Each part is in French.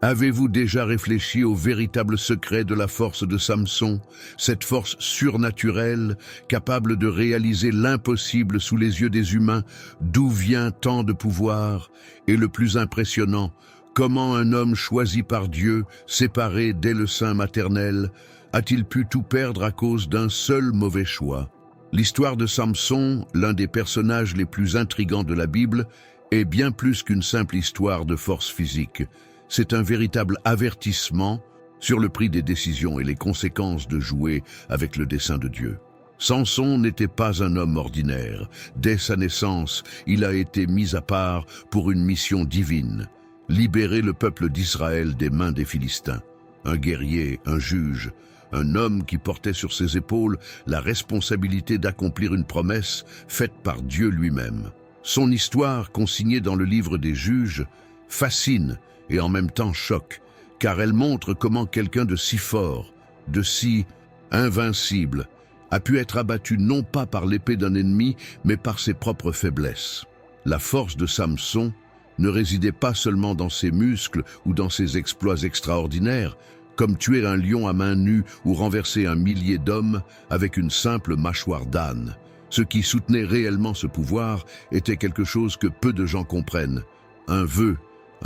Avez-vous déjà réfléchi au véritable secret de la force de Samson, cette force surnaturelle, capable de réaliser l'impossible sous les yeux des humains? D'où vient tant de pouvoir? Et le plus impressionnant, comment un homme choisi par Dieu, séparé dès le sein maternel, a-t-il pu tout perdre à cause d'un seul mauvais choix? L'histoire de Samson, l'un des personnages les plus intrigants de la Bible, est bien plus qu'une simple histoire de force physique. C'est un véritable avertissement sur le prix des décisions et les conséquences de jouer avec le dessein de Dieu. Samson n'était pas un homme ordinaire. Dès sa naissance, il a été mis à part pour une mission divine, libérer le peuple d'Israël des mains des Philistins. Un guerrier, un juge, un homme qui portait sur ses épaules la responsabilité d'accomplir une promesse faite par Dieu lui-même. Son histoire, consignée dans le livre des Juges, fascine et en même temps choque, car elle montre comment quelqu'un de si fort, de si invincible, a pu être abattu non pas par l'épée d'un ennemi, mais par ses propres faiblesses. La force de Samson ne résidait pas seulement dans ses muscles ou dans ses exploits extraordinaires, comme tuer un lion à main nue ou renverser un millier d'hommes avec une simple mâchoire d'âne. Ce qui soutenait réellement ce pouvoir était quelque chose que peu de gens comprennent, un vœu,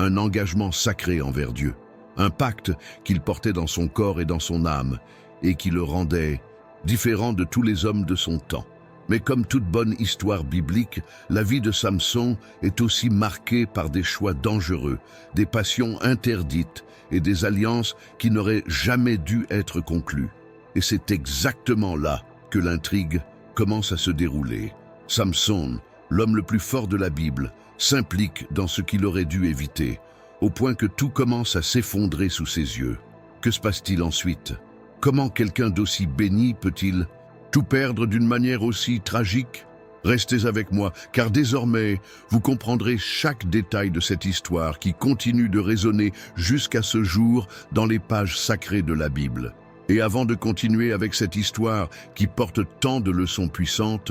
un engagement sacré envers Dieu, un pacte qu'il portait dans son corps et dans son âme, et qui le rendait différent de tous les hommes de son temps. Mais comme toute bonne histoire biblique, la vie de Samson est aussi marquée par des choix dangereux, des passions interdites et des alliances qui n'auraient jamais dû être conclues. Et c'est exactement là que l'intrigue commence à se dérouler. Samson, l'homme le plus fort de la Bible, s'implique dans ce qu'il aurait dû éviter, au point que tout commence à s'effondrer sous ses yeux. Que se passe-t-il ensuite? Comment quelqu'un d'aussi béni peut-il tout perdre d'une manière aussi tragique? Restez avec moi, car désormais, vous comprendrez chaque détail de cette histoire qui continue de résonner jusqu'à ce jour dans les pages sacrées de la Bible. Et avant de continuer avec cette histoire qui porte tant de leçons puissantes,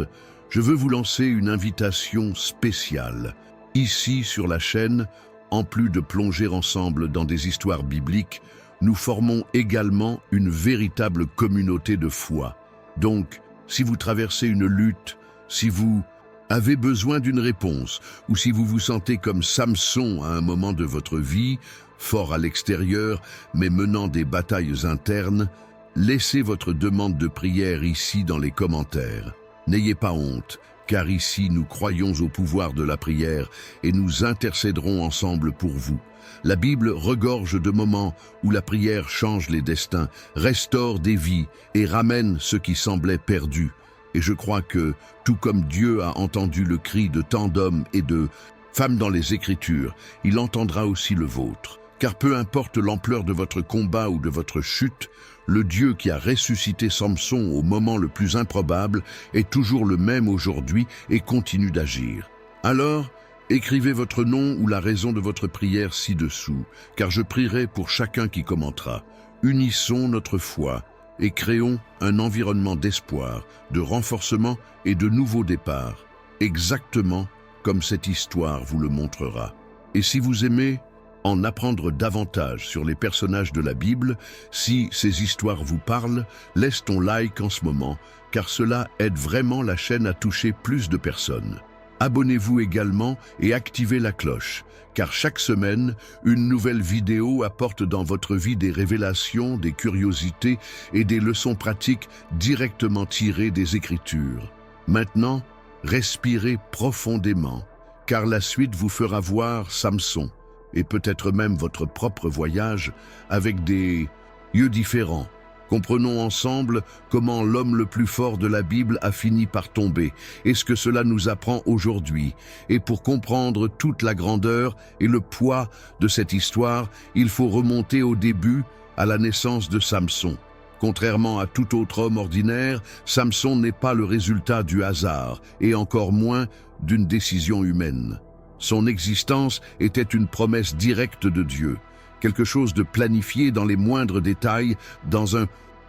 je veux vous lancer une invitation spéciale. Ici, sur la chaîne, en plus de plonger ensemble dans des histoires bibliques, nous formons également une véritable communauté de foi. Donc, si vous traversez une lutte, si vous avez besoin d'une réponse, ou si vous vous sentez comme Samson à un moment de votre vie, fort à l'extérieur, mais menant des batailles internes, laissez votre demande de prière ici dans les commentaires. N'ayez pas honte, car ici nous croyons au pouvoir de la prière et nous intercéderons ensemble pour vous. La Bible regorge de moments où la prière change les destins, restaure des vies et ramène ce qui semblait perdu. Et je crois que, tout comme Dieu a entendu le cri de tant d'hommes et de femmes dans les Écritures, il entendra aussi le vôtre. Car peu importe l'ampleur de votre combat ou de votre chute, le Dieu qui a ressuscité Samson au moment le plus improbable est toujours le même aujourd'hui et continue d'agir. Alors, écrivez votre nom ou la raison de votre prière ci-dessous, car je prierai pour chacun qui commentera. Unissons notre foi et créons un environnement d'espoir, de renforcement et de nouveaux départs, exactement comme cette histoire vous le montrera. Et si vous aimez en apprendre davantage sur les personnages de la Bible, si ces histoires vous parlent, laisse ton like en ce moment, car cela aide vraiment la chaîne à toucher plus de personnes. Abonnez-vous également et activez la cloche, car chaque semaine, une nouvelle vidéo apporte dans votre vie des révélations, des curiosités et des leçons pratiques directement tirées des Écritures. Maintenant, respirez profondément, car la suite vous fera voir Samson, et peut-être même votre propre voyage avec des yeux différents. Comprenons ensemble comment l'homme le plus fort de la Bible a fini par tomber et ce que cela nous apprend aujourd'hui. Et pour comprendre toute la grandeur et le poids de cette histoire, il faut remonter au début, à la naissance de Samson. Contrairement à tout autre homme ordinaire, Samson n'est pas le résultat du hasard et encore moins d'une décision humaine. Son existence était une promesse directe de Dieu, quelque chose de planifié dans les moindres détails, dans un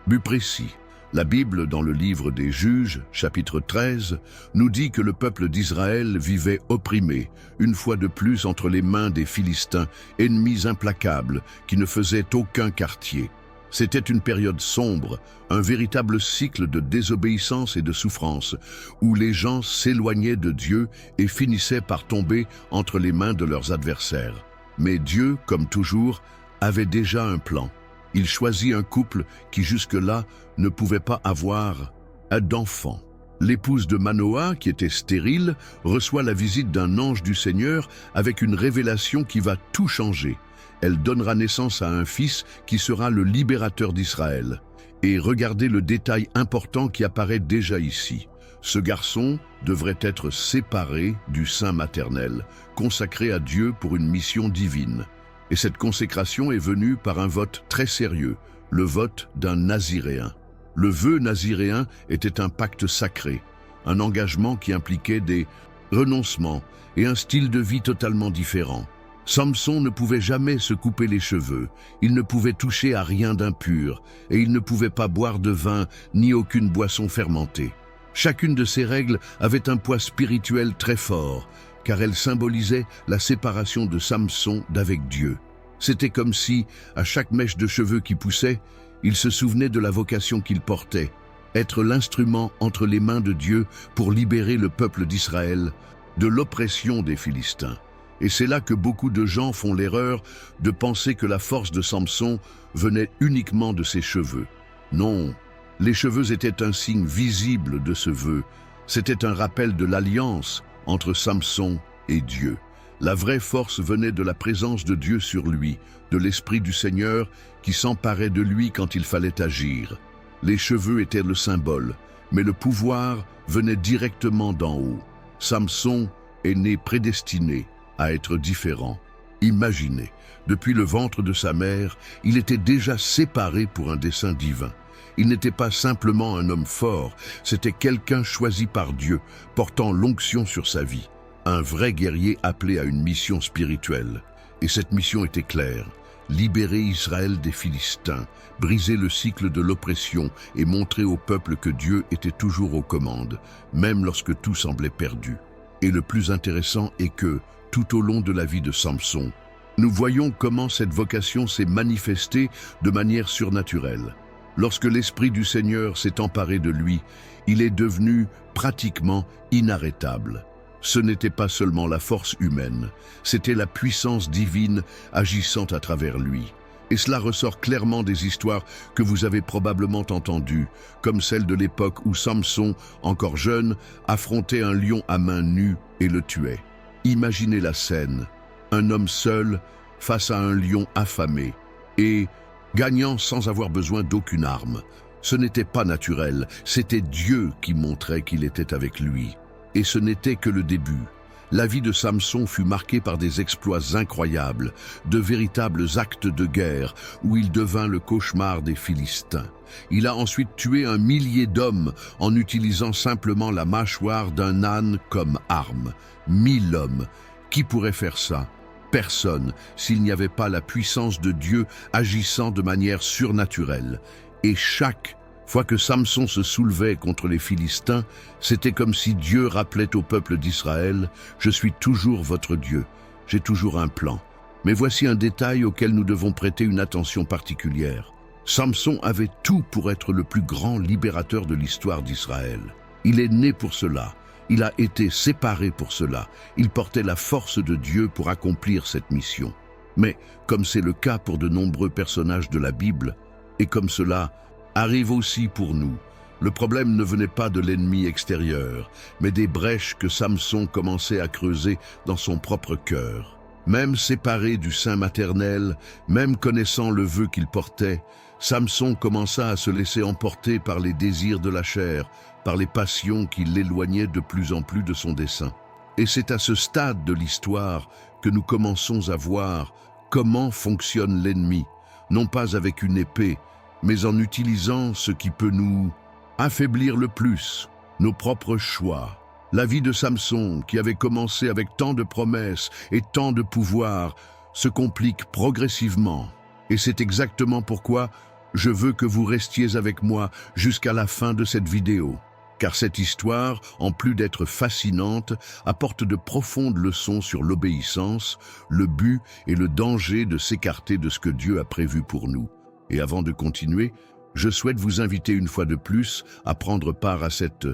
but précis. La Bible, dans le livre des Juges, chapitre 13, nous dit que le peuple d'Israël vivait opprimé, une fois de plus entre les mains des Philistins, ennemis implacables qui ne faisaient aucun quartier. C'était une période sombre, un véritable cycle de désobéissance et de souffrance, où les gens s'éloignaient de Dieu et finissaient par tomber entre les mains de leurs adversaires. Mais Dieu, comme toujours, avait déjà un plan. Il choisit un couple qui jusque-là ne pouvait pas avoir d'enfant. L'épouse de Manoah, qui était stérile, reçoit la visite d'un ange du Seigneur avec une révélation qui va tout changer. Elle donnera naissance à un fils qui sera le libérateur d'Israël. Et regardez le détail important qui apparaît déjà ici. Ce garçon devrait être séparé du sein maternel, consacré à Dieu pour une mission divine. Et cette consécration est venue par un vote très sérieux, le vote d'un naziréen. Le vœu naziréen était un pacte sacré, un engagement qui impliquait des renoncements et un style de vie totalement différent. Samson ne pouvait jamais se couper les cheveux, il ne pouvait toucher à rien d'impur, et il ne pouvait pas boire de vin ni aucune boisson fermentée. Chacune de ces règles avait un poids spirituel très fort, car elle symbolisait la séparation de Samson d'avec Dieu. C'était comme si, à chaque mèche de cheveux qui poussait, il se souvenait de la vocation qu'il portait, être l'instrument entre les mains de Dieu pour libérer le peuple d'Israël de l'oppression des Philistins. Et c'est là que beaucoup de gens font l'erreur de penser que la force de Samson venait uniquement de ses cheveux. Non, les cheveux étaient un signe visible de ce vœu. C'était un rappel de l'alliance entre Samson et Dieu. La vraie force venait de la présence de Dieu sur lui, de l'Esprit du Seigneur qui s'emparait de lui quand il fallait agir. Les cheveux étaient le symbole, mais le pouvoir venait directement d'en haut. Samson est né prédestiné à être différent. Imaginez, depuis le ventre de sa mère, il était déjà séparé pour un dessein divin. Il n'était pas simplement un homme fort, c'était quelqu'un choisi par Dieu, portant l'onction sur sa vie. Un vrai guerrier appelé à une mission spirituelle. Et cette mission était claire: libérer Israël des Philistins, briser le cycle de l'oppression et montrer au peuple que Dieu était toujours aux commandes, même lorsque tout semblait perdu. Et le plus intéressant est que, tout au long de la vie de Samson, nous voyons comment cette vocation s'est manifestée de manière surnaturelle. Lorsque l'Esprit du Seigneur s'est emparé de lui, il est devenu pratiquement inarrêtable. Ce n'était pas seulement la force humaine, c'était la puissance divine agissant à travers lui. Et cela ressort clairement des histoires que vous avez probablement entendues, comme celle de l'époque où Samson, encore jeune, affrontait un lion à main nue et le tuait. Imaginez la scène, un homme seul face à un lion affamé et gagnant sans avoir besoin d'aucune arme. Ce n'était pas naturel, c'était Dieu qui montrait qu'il était avec lui. Et ce n'était que le début. La vie de Samson fut marquée par des exploits incroyables, de véritables actes de guerre, où il devint le cauchemar des Philistins. Il a ensuite tué 1 millier d'hommes en utilisant simplement la mâchoire d'un âne comme arme. 1000 hommes. Qui pourrait faire ça? Personne, s'il n'y avait pas la puissance de Dieu agissant de manière surnaturelle. Et chaque fois que Samson se soulevait contre les Philistins, c'était comme si Dieu rappelait au peuple d'Israël: « Je suis toujours votre Dieu, j'ai toujours un plan. » Mais voici un détail auquel nous devons prêter une attention particulière. Samson avait tout pour être le plus grand libérateur de l'histoire d'Israël. Il est né pour cela. Il a été séparé pour cela. Il portait la force de Dieu pour accomplir cette mission. Mais, comme c'est le cas pour de nombreux personnages de la Bible, et comme cela arrive aussi pour nous, le problème ne venait pas de l'ennemi extérieur, mais des brèches que Samson commençait à creuser dans son propre cœur. Même séparé du sein maternel, même connaissant le vœu qu'il portait, Samson commença à se laisser emporter par les désirs de la chair, par les passions qui l'éloignaient de plus en plus de son dessein. Et c'est à ce stade de l'histoire que nous commençons à voir comment fonctionne l'ennemi, non pas avec une épée, mais en utilisant ce qui peut nous affaiblir le plus, nos propres choix. La vie de Samson, qui avait commencé avec tant de promesses et tant de pouvoir, se complique progressivement. Et c'est exactement pourquoi je veux que vous restiez avec moi jusqu'à la fin de cette vidéo, car cette histoire, en plus d'être fascinante, apporte de profondes leçons sur l'obéissance, le but et le danger de s'écarter de ce que Dieu a prévu pour nous. Et avant de continuer, je souhaite vous inviter une fois de plus à prendre part à cette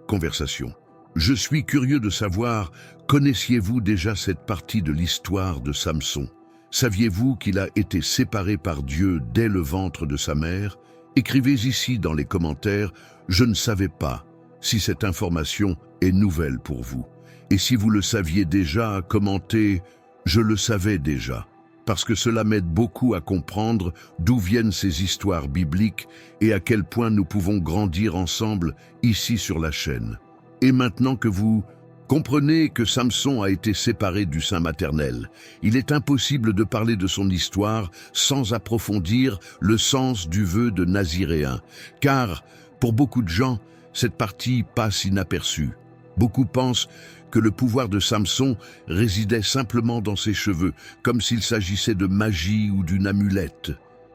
conversation. Je suis curieux de savoir, connaissiez-vous déjà cette partie de l'histoire de Samson? Saviez-vous qu'il a été séparé par Dieu dès le ventre de sa mère? Écrivez ici dans les commentaires « Je ne savais pas » si cette information est nouvelle pour vous. Et si vous le saviez déjà, commentez « Je le savais déjà » parce que cela m'aide beaucoup à comprendre d'où viennent ces histoires bibliques et à quel point nous pouvons grandir ensemble ici sur la chaîne. Et maintenant que vous comprenez que Samson a été séparé du sein maternel, il est impossible de parler de son histoire sans approfondir le sens du vœu de Naziréen, car pour beaucoup de gens, cette partie passe inaperçue. Beaucoup pensent que le pouvoir de Samson résidait simplement dans ses cheveux, comme s'il s'agissait de magie ou d'une amulette.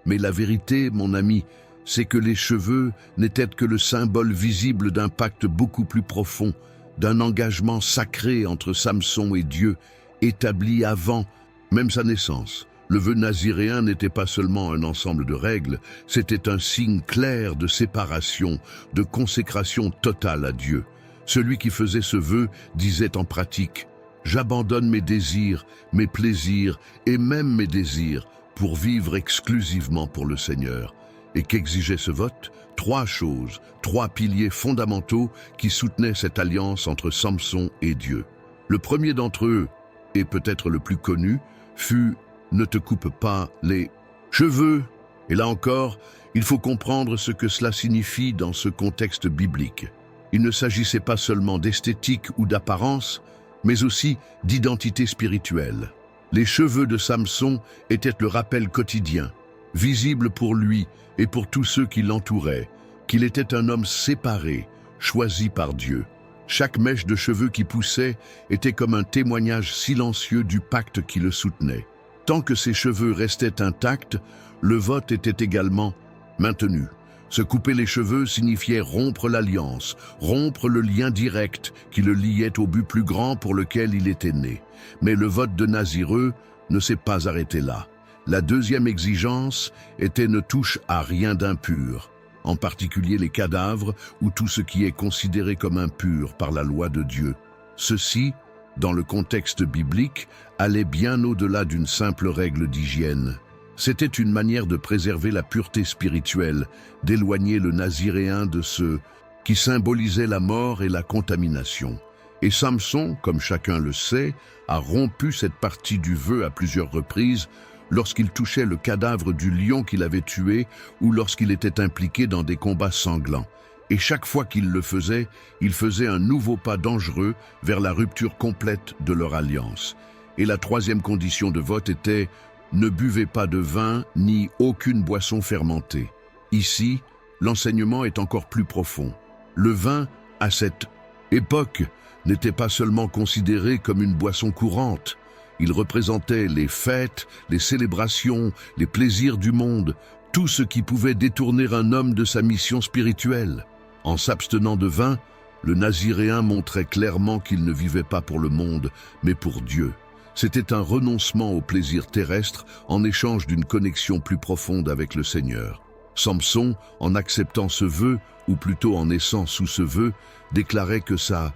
Mais la vérité, mon ami, c'est que les cheveux n'étaient que le symbole visible d'un pacte beaucoup plus profond, d'un engagement sacré entre Samson et Dieu, établi avant même sa naissance. Le vœu naziréen n'était pas seulement un ensemble de règles, c'était un signe clair de séparation, de consécration totale à Dieu. Celui qui faisait ce vœu disait en pratique « J'abandonne mes désirs, mes plaisirs et même mes désirs pour vivre exclusivement pour le Seigneur. » Et qu'exigeait ce vote? 3 choses, 3 piliers fondamentaux qui soutenaient cette alliance entre Samson et Dieu. Le premier d'entre eux, et peut-être le plus connu, fut « Ne te coupe pas les cheveux ». Et là encore, il faut comprendre ce que cela signifie dans ce contexte biblique. Il ne s'agissait pas seulement d'esthétique ou d'apparence, mais aussi d'identité spirituelle. Les cheveux de Samson étaient le rappel quotidien, visible pour lui et pour tous ceux qui l'entouraient, qu'il était un homme séparé, choisi par Dieu. Chaque mèche de cheveux qui poussait était comme un témoignage silencieux du pacte qui le soutenait. Tant que ses cheveux restaient intacts, le vote était également maintenu. Se couper les cheveux signifiait rompre l'alliance, rompre le lien direct qui le liait au but plus grand pour lequel il était né. Mais le vote de Nazireux ne s'est pas arrêté là. La deuxième exigence était « ne touche à rien d'impur », en particulier les cadavres ou tout ce qui est considéré comme impur par la loi de Dieu. Ceci, dans le contexte biblique, allait bien au-delà d'une simple règle d'hygiène. C'était une manière de préserver la pureté spirituelle, d'éloigner le naziréen de ce qui symbolisait la mort et la contamination. Et Samson, comme chacun le sait, a rompu cette partie du vœu à plusieurs reprises lorsqu'il touchait le cadavre du lion qu'il avait tué ou lorsqu'il était impliqué dans des combats sanglants. Et chaque fois qu'il le faisait, il faisait un nouveau pas dangereux vers la rupture complète de leur alliance. Et la troisième condition de vote était « Ne buvez pas de vin ni aucune boisson fermentée ». Ici, l'enseignement est encore plus profond. Le vin, à cette époque, n'était pas seulement considéré comme une boisson courante. Il représentait les fêtes, les célébrations, les plaisirs du monde, tout ce qui pouvait détourner un homme de sa mission spirituelle. En s'abstenant de vin, le naziréen montrait clairement qu'il ne vivait pas pour le monde, mais pour Dieu. C'était un renoncement au plaisir terrestre en échange d'une connexion plus profonde avec le Seigneur. Samson, en acceptant ce vœu, ou plutôt en naissant sous ce vœu, déclarait que sa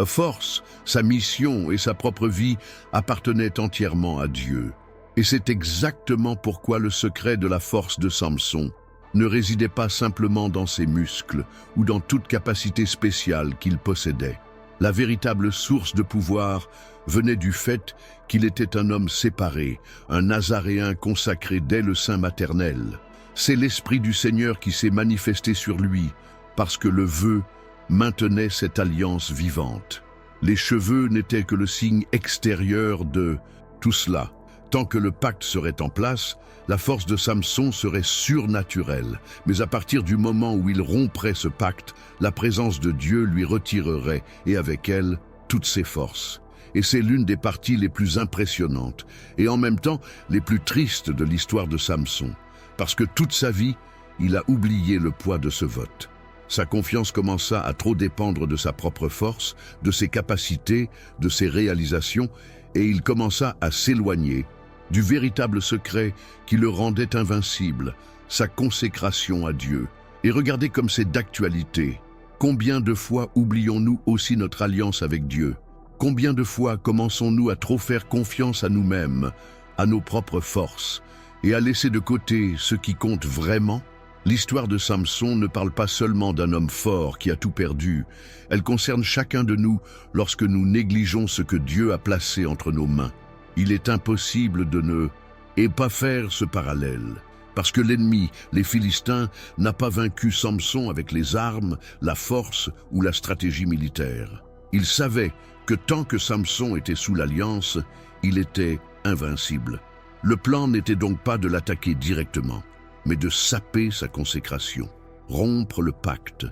force, sa mission et sa propre vie appartenaient entièrement à Dieu. Et c'est exactement pourquoi le secret de la force de Samson ne résidait pas simplement dans ses muscles ou dans toute capacité spéciale qu'il possédait. La véritable source de pouvoir venait du fait qu'il était un homme séparé, un Nazaréen consacré dès le sein maternel. C'est l'Esprit du Seigneur qui s'est manifesté sur lui, parce que le vœu maintenait cette alliance vivante. Les cheveux n'étaient que le signe extérieur de tout cela. Tant que le pacte serait en place, la force de Samson serait surnaturelle. Mais à partir du moment où il romprait ce pacte, la présence de Dieu lui retirerait, et avec elle, toutes ses forces. Et c'est l'une des parties les plus impressionnantes, et en même temps les plus tristes de l'histoire de Samson. Parce que toute sa vie, il a oublié le poids de ce vote. Sa confiance commença à trop dépendre de sa propre force, de ses capacités, de ses réalisations, et il commença à s'éloigner du véritable secret qui le rendait invincible, sa consécration à Dieu. Et regardez comme c'est d'actualité. Combien de fois oublions-nous aussi notre alliance avec Dieu? Combien de fois commençons-nous à trop faire confiance à nous-mêmes, à nos propres forces, et à laisser de côté ce qui compte vraiment? L'histoire de Samson ne parle pas seulement d'un homme fort qui a tout perdu, elle concerne chacun de nous lorsque nous négligeons ce que Dieu a placé entre nos mains. Il est impossible de ne pas faire ce parallèle, parce que l'ennemi, les Philistins, n'a pas vaincu Samson avec les armes, la force ou la stratégie militaire. Il savait que tant que Samson était sous l'alliance, il était invincible. Le plan n'était donc pas de l'attaquer directement, mais de saper sa consécration, rompre le pacte,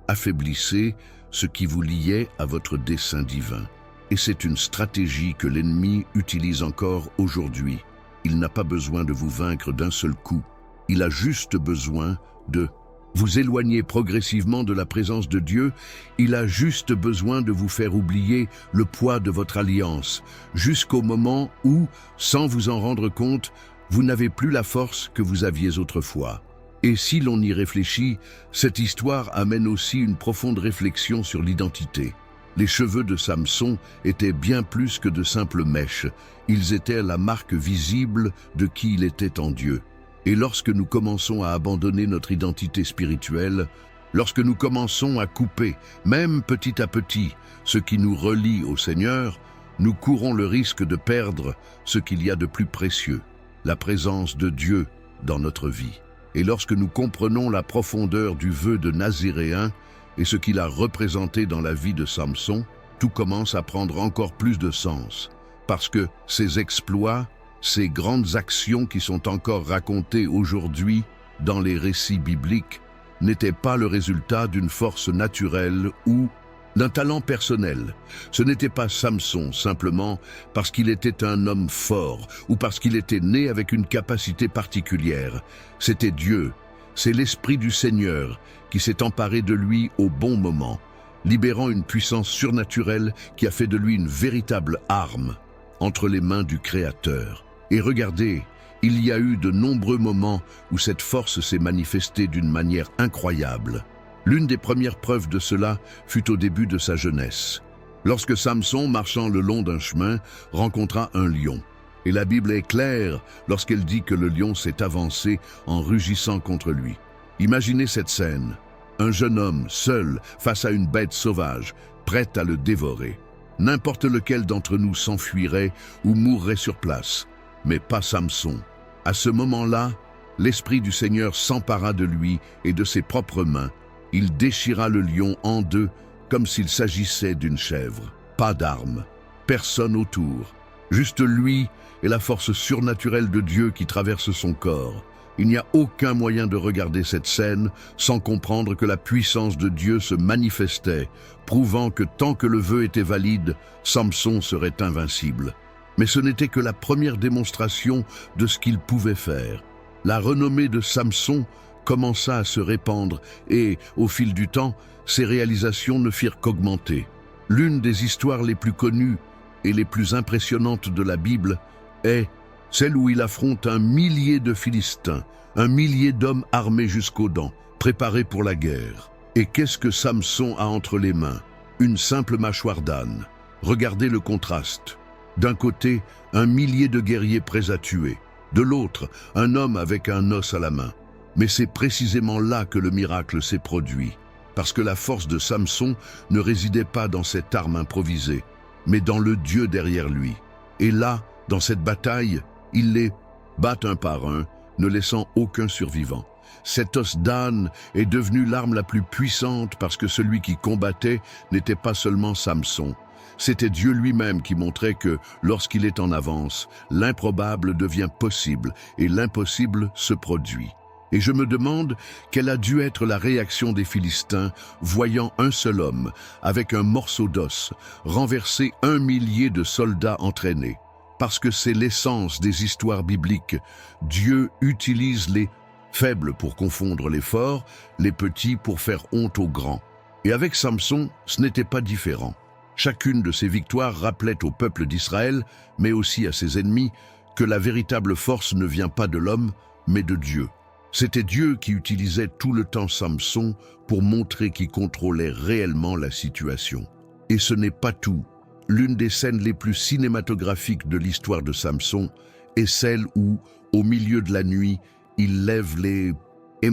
affaiblissez ce qui vous liait à votre dessein divin. Et c'est une stratégie que l'ennemi utilise encore aujourd'hui. Il n'a pas besoin de vous vaincre d'un seul coup. Il a juste besoin de vous éloigner progressivement de la présence de Dieu. Il a juste besoin de vous faire oublier le poids de votre alliance, jusqu'au moment où, sans vous en rendre compte, vous n'avez plus la force que vous aviez autrefois. Et si l'on y réfléchit, cette histoire amène aussi une profonde réflexion sur l'identité. Les cheveux de Samson étaient bien plus que de simples mèches. Ils étaient la marque visible de qui il était en Dieu. Et lorsque nous commençons à abandonner notre identité spirituelle, lorsque nous commençons à couper, même petit à petit, ce qui nous relie au Seigneur, nous courons le risque de perdre ce qu'il y a de plus précieux, la présence de Dieu dans notre vie. Et lorsque nous comprenons la profondeur du vœu de Naziréen et ce qu'il a représenté dans la vie de Samson, tout commence à prendre encore plus de sens, parce que ces exploits, ces grandes actions qui sont encore racontées aujourd'hui dans les récits bibliques, n'étaient pas le résultat d'une force naturelle ou d'un talent personnel. Ce n'était pas Samson simplement parce qu'il était un homme fort ou parce qu'il était né avec une capacité particulière. C'était Dieu, c'est l'Esprit du Seigneur qui s'est emparé de lui au bon moment, libérant une puissance surnaturelle qui a fait de lui une véritable arme entre les mains du Créateur. Et regardez, il y a eu de nombreux moments où cette force s'est manifestée d'une manière incroyable. L'une des premières preuves de cela fut au début de sa jeunesse, lorsque Samson, marchant le long d'un chemin, rencontra un lion. Et la Bible est claire lorsqu'elle dit que le lion s'est avancé en rugissant contre lui. Imaginez cette scène, un jeune homme seul face à une bête sauvage, prête à le dévorer. N'importe lequel d'entre nous s'enfuirait ou mourrait sur place, mais pas Samson. À ce moment-là, l'Esprit du Seigneur s'empara de lui et de ses propres mains. Il déchira le lion en deux comme s'il s'agissait d'une chèvre. Pas d'armes, personne autour, juste lui et la force surnaturelle de Dieu qui traverse son corps. Il n'y a aucun moyen de regarder cette scène sans comprendre que la puissance de Dieu se manifestait, prouvant que tant que le vœu était valide, Samson serait invincible. Mais ce n'était que la première démonstration de ce qu'il pouvait faire. La renommée de Samson commença à se répandre et, au fil du temps, ses réalisations ne firent qu'augmenter. L'une des histoires les plus connues et les plus impressionnantes de la Bible est celle où il affronte 1 millier de Philistins, 1 millier d'hommes armés jusqu'aux dents, préparés pour la guerre. Et qu'est-ce que Samson a entre les mains? Une simple mâchoire d'âne. Regardez le contraste. D'un côté, 1 millier de guerriers prêts à tuer. De l'autre, un homme avec un os à la main. Mais c'est précisément là que le miracle s'est produit. Parce que la force de Samson ne résidait pas dans cette arme improvisée, mais dans le Dieu derrière lui. Et là, dans cette bataille, il les bat un par un, ne laissant aucun survivant. Cet os d'âne est devenu l'arme la plus puissante parce que celui qui combattait n'était pas seulement Samson. C'était Dieu lui-même qui montrait que, lorsqu'il est en avance, l'improbable devient possible et l'impossible se produit. Et je me demande quelle a dû être la réaction des Philistins voyant un seul homme, avec un morceau d'os, renverser 1 millier de soldats entraînés. Parce que c'est l'essence des histoires bibliques. Dieu utilise les faibles pour confondre les forts, les petits pour faire honte aux grands. Et avec Samson, ce n'était pas différent. Chacune de ces victoires rappelait au peuple d'Israël, mais aussi à ses ennemis, que la véritable force ne vient pas de l'homme, mais de Dieu. C'était Dieu qui utilisait tout le temps Samson pour montrer qu'il contrôlait réellement la situation. Et ce n'est pas tout. L'une des scènes les plus cinématographiques de l'histoire de Samson est celle où, au milieu de la nuit, il lève les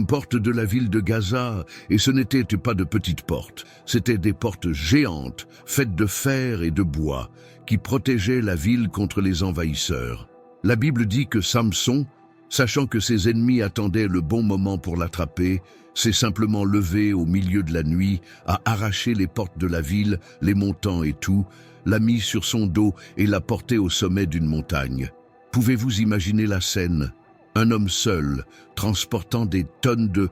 portes de la ville de Gaza, et ce n'étaient pas de petites portes, c'étaient des portes géantes, faites de fer et de bois, qui protégeaient la ville contre les envahisseurs. La Bible dit que Samson, sachant que ses ennemis attendaient le bon moment pour l'attraper, s'est simplement levé au milieu de la nuit, a arraché les portes de la ville, les montants et tout, l'a mis sur son dos et l'a porté au sommet d'une montagne. Pouvez-vous imaginer la scène ? Un homme seul, transportant des tonnes de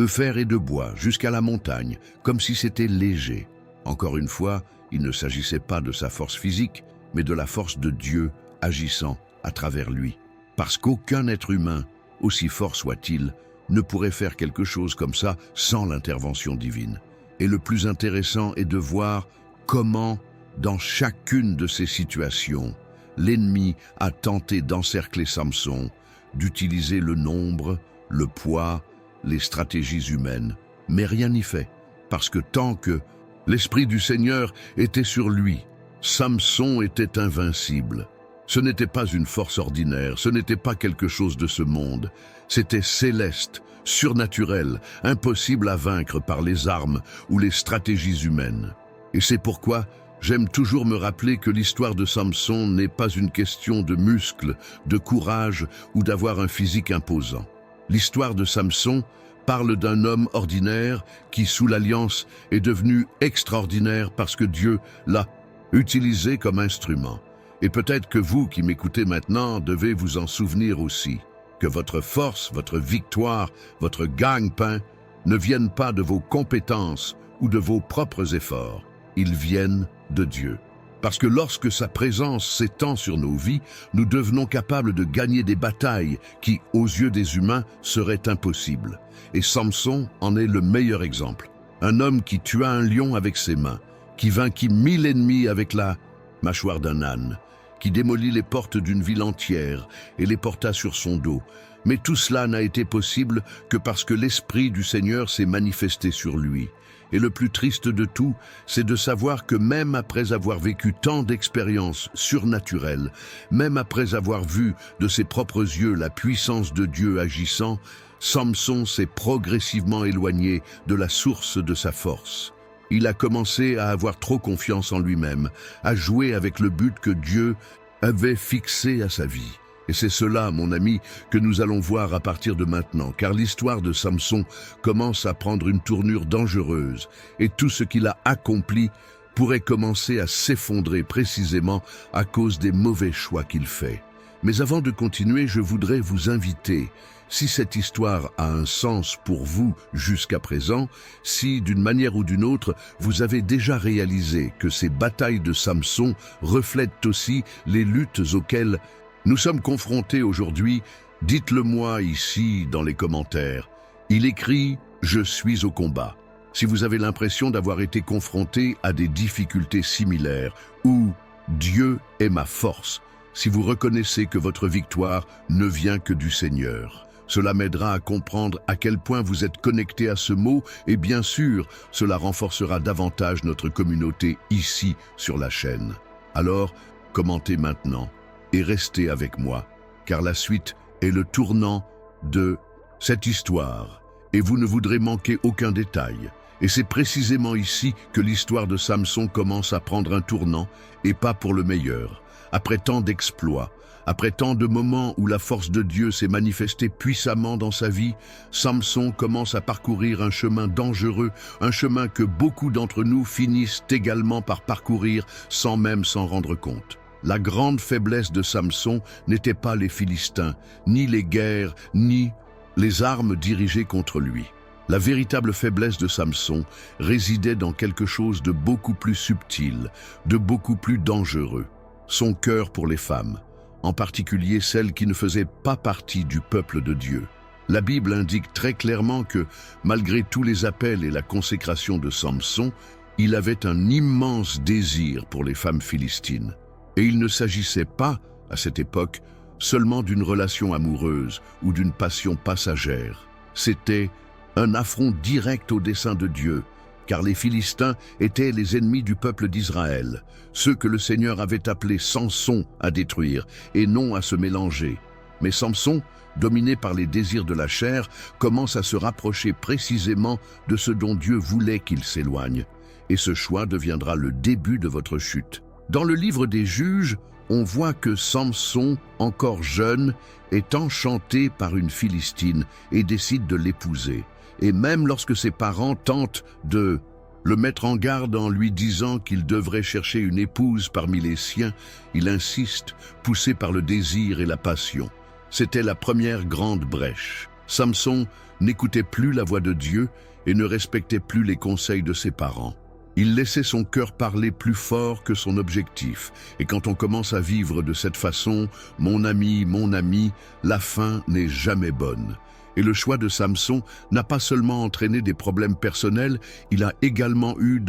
fer et de bois jusqu'à la montagne, comme si c'était léger. Encore une fois, il ne s'agissait pas de sa force physique, mais de la force de Dieu agissant à travers lui. Parce qu'aucun être humain, aussi fort soit-il, ne pourrait faire quelque chose comme ça sans l'intervention divine. Et le plus intéressant est de voir comment, dans chacune de ces situations, l'ennemi a tenté d'encercler Samson, d'utiliser le nombre, le poids, les stratégies humaines. Mais rien n'y fait, parce que tant que l'Esprit du Seigneur était sur lui, Samson était invincible. Ce n'était pas une force ordinaire, ce n'était pas quelque chose de ce monde. C'était céleste, surnaturel, impossible à vaincre par les armes ou les stratégies humaines. Et c'est pourquoi j'aime toujours me rappeler que l'histoire de Samson n'est pas une question de muscles, de courage ou d'avoir un physique imposant. L'histoire de Samson parle d'un homme ordinaire qui, sous l'Alliance, est devenu extraordinaire parce que Dieu l'a utilisé comme instrument. Et peut-être que vous qui m'écoutez maintenant devez vous en souvenir aussi, que votre force, votre victoire, votre gagne-pain ne viennent pas de vos compétences ou de vos propres efforts. Ils viennent de Dieu. Parce que lorsque sa présence s'étend sur nos vies, nous devenons capables de gagner des batailles qui, aux yeux des humains, seraient impossibles. Et Samson en est le meilleur exemple. Un homme qui tua un lion avec ses mains, qui vainquit 1000 ennemis avec la mâchoire d'un âne, qui démolit les portes d'une ville entière et les porta sur son dos. Mais tout cela n'a été possible que parce que l'Esprit du Seigneur s'est manifesté sur lui. Et le plus triste de tout, c'est de savoir que même après avoir vécu tant d'expériences surnaturelles, même après avoir vu de ses propres yeux la puissance de Dieu agissant, Samson s'est progressivement éloigné de la source de sa force. Il a commencé à avoir trop confiance en lui-même, à jouer avec le but que Dieu avait fixé à sa vie. Et c'est cela, mon ami, que nous allons voir à partir de maintenant, car l'histoire de Samson commence à prendre une tournure dangereuse, et tout ce qu'il a accompli pourrait commencer à s'effondrer précisément à cause des mauvais choix qu'il fait. Mais avant de continuer, je voudrais vous inviter, si cette histoire a un sens pour vous jusqu'à présent, si d'une manière ou d'une autre, vous avez déjà réalisé que ces batailles de Samson reflètent aussi les luttes auxquelles nous sommes confrontés aujourd'hui, dites-le moi ici dans les commentaires. Il écrit « Je suis au combat ». Si vous avez l'impression d'avoir été confronté à des difficultés similaires ou « Dieu est ma force », si vous reconnaissez que votre victoire ne vient que du Seigneur. Cela m'aidera à comprendre à quel point vous êtes connecté à ce mot et bien sûr, cela renforcera davantage notre communauté ici sur la chaîne. Alors, commentez maintenant et restez avec moi, car la suite est le tournant de cette histoire et vous ne voudrez manquer aucun détail. Et c'est précisément ici que l'histoire de Samson commence à prendre un tournant et pas pour le meilleur. Après tant d'exploits, après tant de moments où la force de Dieu s'est manifestée puissamment dans sa vie, Samson commence à parcourir un chemin dangereux, un chemin que beaucoup d'entre nous finissent également par parcourir sans même s'en rendre compte. La grande faiblesse de Samson n'était pas les Philistins, ni les guerres, ni les armes dirigées contre lui. La véritable faiblesse de Samson résidait dans quelque chose de beaucoup plus subtil, de beaucoup plus dangereux. Son cœur pour les femmes, en particulier celles qui ne faisaient pas partie du peuple de Dieu. La Bible indique très clairement que, malgré tous les appels et la consécration de Samson, il avait un immense désir pour les femmes philistines. Et il ne s'agissait pas, à cette époque, seulement d'une relation amoureuse ou d'une passion passagère. C'était un affront direct au dessein de Dieu, car les Philistins étaient les ennemis du peuple d'Israël, ceux que le Seigneur avait appelés Samson à détruire et non à se mélanger. Mais Samson, dominé par les désirs de la chair, commence à se rapprocher précisément de ce dont Dieu voulait qu'il s'éloigne. Et ce choix deviendra le début de votre chute. Dans le livre des Juges, on voit que Samson, encore jeune, est enchanté par une Philistine et décide de l'épouser. Et même lorsque ses parents tentent de le mettre en garde en lui disant qu'il devrait chercher une épouse parmi les siens, il insiste, poussé par le désir et la passion. C'était la première grande brèche. Samson n'écoutait plus la voix de Dieu et ne respectait plus les conseils de ses parents. Il laissait son cœur parler plus fort que son objectif. Et quand on commence à vivre de cette façon, mon ami, la fin n'est jamais bonne. Et le choix de Samson n'a pas seulement entraîné des problèmes personnels, il a également eu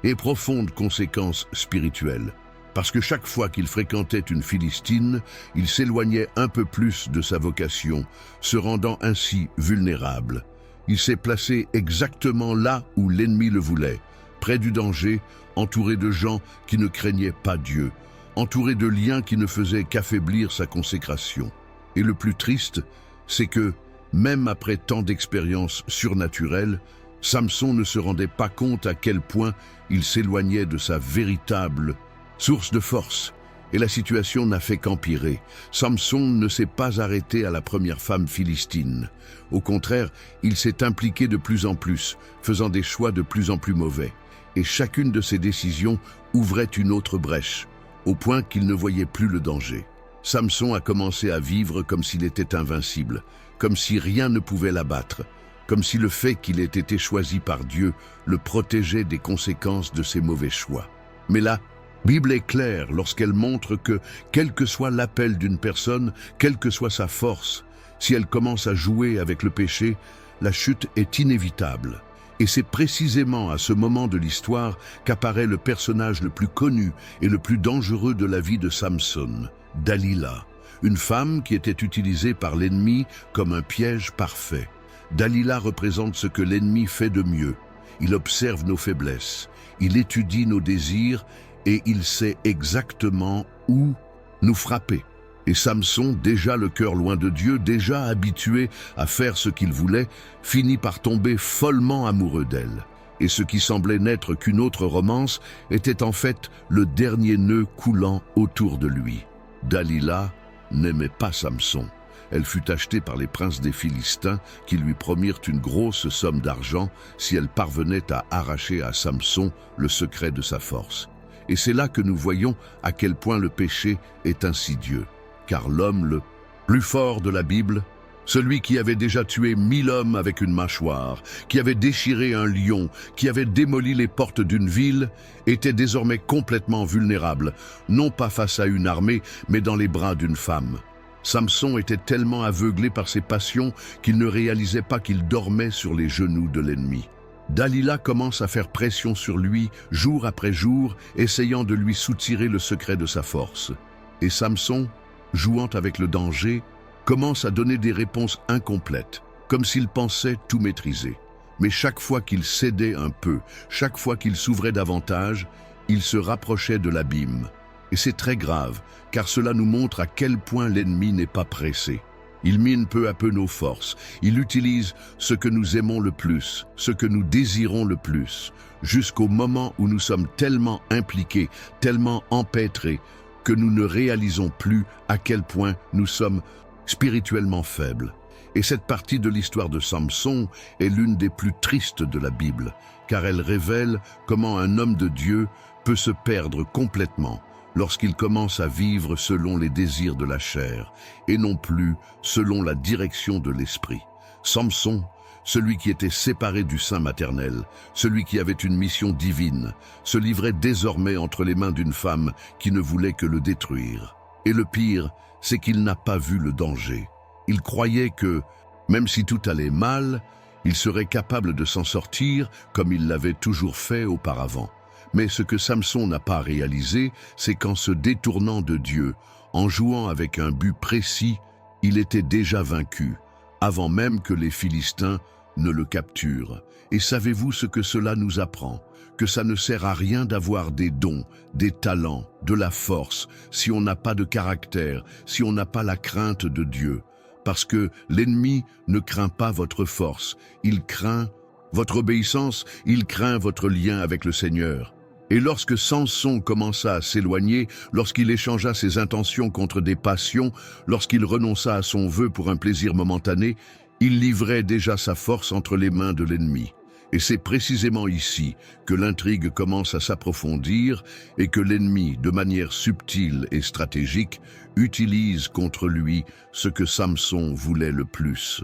et profondes conséquences spirituelles. Parce que chaque fois qu'il fréquentait une Philistine, il s'éloignait un peu plus de sa vocation, se rendant ainsi vulnérable. Il s'est placé exactement là où l'ennemi le voulait, près du danger, entouré de gens qui ne craignaient pas Dieu, entouré de liens qui ne faisaient qu'affaiblir sa consécration. Et le plus triste, c'est que, même après tant d'expériences surnaturelles, Samson ne se rendait pas compte à quel point il s'éloignait de sa véritable source de force. Et la situation n'a fait qu'empirer. Samson ne s'est pas arrêté à la première femme philistine. Au contraire, il s'est impliqué de plus en plus, faisant des choix de plus en plus mauvais. Et chacune de ses décisions ouvrait une autre brèche, au point qu'il ne voyait plus le danger. Samson a commencé à vivre comme s'il était invincible, comme si rien ne pouvait l'abattre, comme si le fait qu'il ait été choisi par Dieu le protégeait des conséquences de ses mauvais choix. Mais la Bible est claire lorsqu'elle montre que, quel que soit l'appel d'une personne, quelle que soit sa force, si elle commence à jouer avec le péché, la chute est inévitable. Et c'est précisément à ce moment de l'histoire qu'apparaît le personnage le plus connu et le plus dangereux de la vie de Samson, Dalila, une femme qui était utilisée par l'ennemi comme un piège parfait. Dalila représente ce que l'ennemi fait de mieux. Il observe nos faiblesses, il étudie nos désirs et il sait exactement où nous frapper. Et Samson, déjà le cœur loin de Dieu, déjà habitué à faire ce qu'il voulait, finit par tomber follement amoureux d'elle. Et ce qui semblait n'être qu'une autre romance était en fait le dernier nœud coulant autour de lui. Dalila n'aimait pas Samson. Elle fut achetée par les princes des Philistins qui lui promirent une grosse somme d'argent si elle parvenait à arracher à Samson le secret de sa force. Et c'est là que nous voyons à quel point le péché est insidieux. Car l'homme le plus fort de la Bible, celui qui avait déjà tué 1000 hommes avec une mâchoire, qui avait déchiré un lion, qui avait démoli les portes d'une ville, était désormais complètement vulnérable, non pas face à une armée, mais dans les bras d'une femme. Samson était tellement aveuglé par ses passions qu'il ne réalisait pas qu'il dormait sur les genoux de l'ennemi. Dalila commence à faire pression sur lui jour après jour, essayant de lui soutirer le secret de sa force. Et Samson, jouant avec le danger, commence à donner des réponses incomplètes, comme s'il pensait tout maîtriser. Mais chaque fois qu'il cédait un peu, chaque fois qu'il s'ouvrait davantage, il se rapprochait de l'abîme. Et c'est très grave, car cela nous montre à quel point l'ennemi n'est pas pressé. Il mine peu à peu nos forces, il utilise ce que nous aimons le plus, ce que nous désirons le plus, jusqu'au moment où nous sommes tellement impliqués, tellement empêtrés, que nous ne réalisons plus à quel point nous sommes spirituellement faibles. Et cette partie de l'histoire de Samson est l'une des plus tristes de la Bible, car elle révèle comment un homme de Dieu peut se perdre complètement lorsqu'il commence à vivre selon les désirs de la chair, et non plus selon la direction de l'esprit. Samson, celui qui était séparé du sein maternel, celui qui avait une mission divine, se livrait désormais entre les mains d'une femme qui ne voulait que le détruire. Et le pire, c'est qu'il n'a pas vu le danger. Il croyait que Même si tout allait mal, il serait capable de s'en sortir comme il l'avait toujours fait auparavant. Mais ce que Samson n'a pas réalisé, c'est qu'en se détournant de Dieu, en jouant avec un but précis, il était déjà vaincu, avant même que les Philistins ne le capturent. Et savez-vous ce que cela nous apprend? Que ça ne sert à rien d'avoir des dons, des talents, de la force, si on n'a pas de caractère, si on n'a pas la crainte de Dieu. Parce que l'ennemi ne craint pas votre force, il craint votre obéissance, il craint votre lien avec le Seigneur. Et lorsque Samson commença à s'éloigner, lorsqu'il échangea ses intentions contre des passions, lorsqu'il renonça à son vœu pour un plaisir momentané, il livrait déjà sa force entre les mains de l'ennemi. Et c'est précisément ici que l'intrigue commence à s'approfondir et que l'ennemi, de manière subtile et stratégique, utilise contre lui ce que Samson voulait le plus.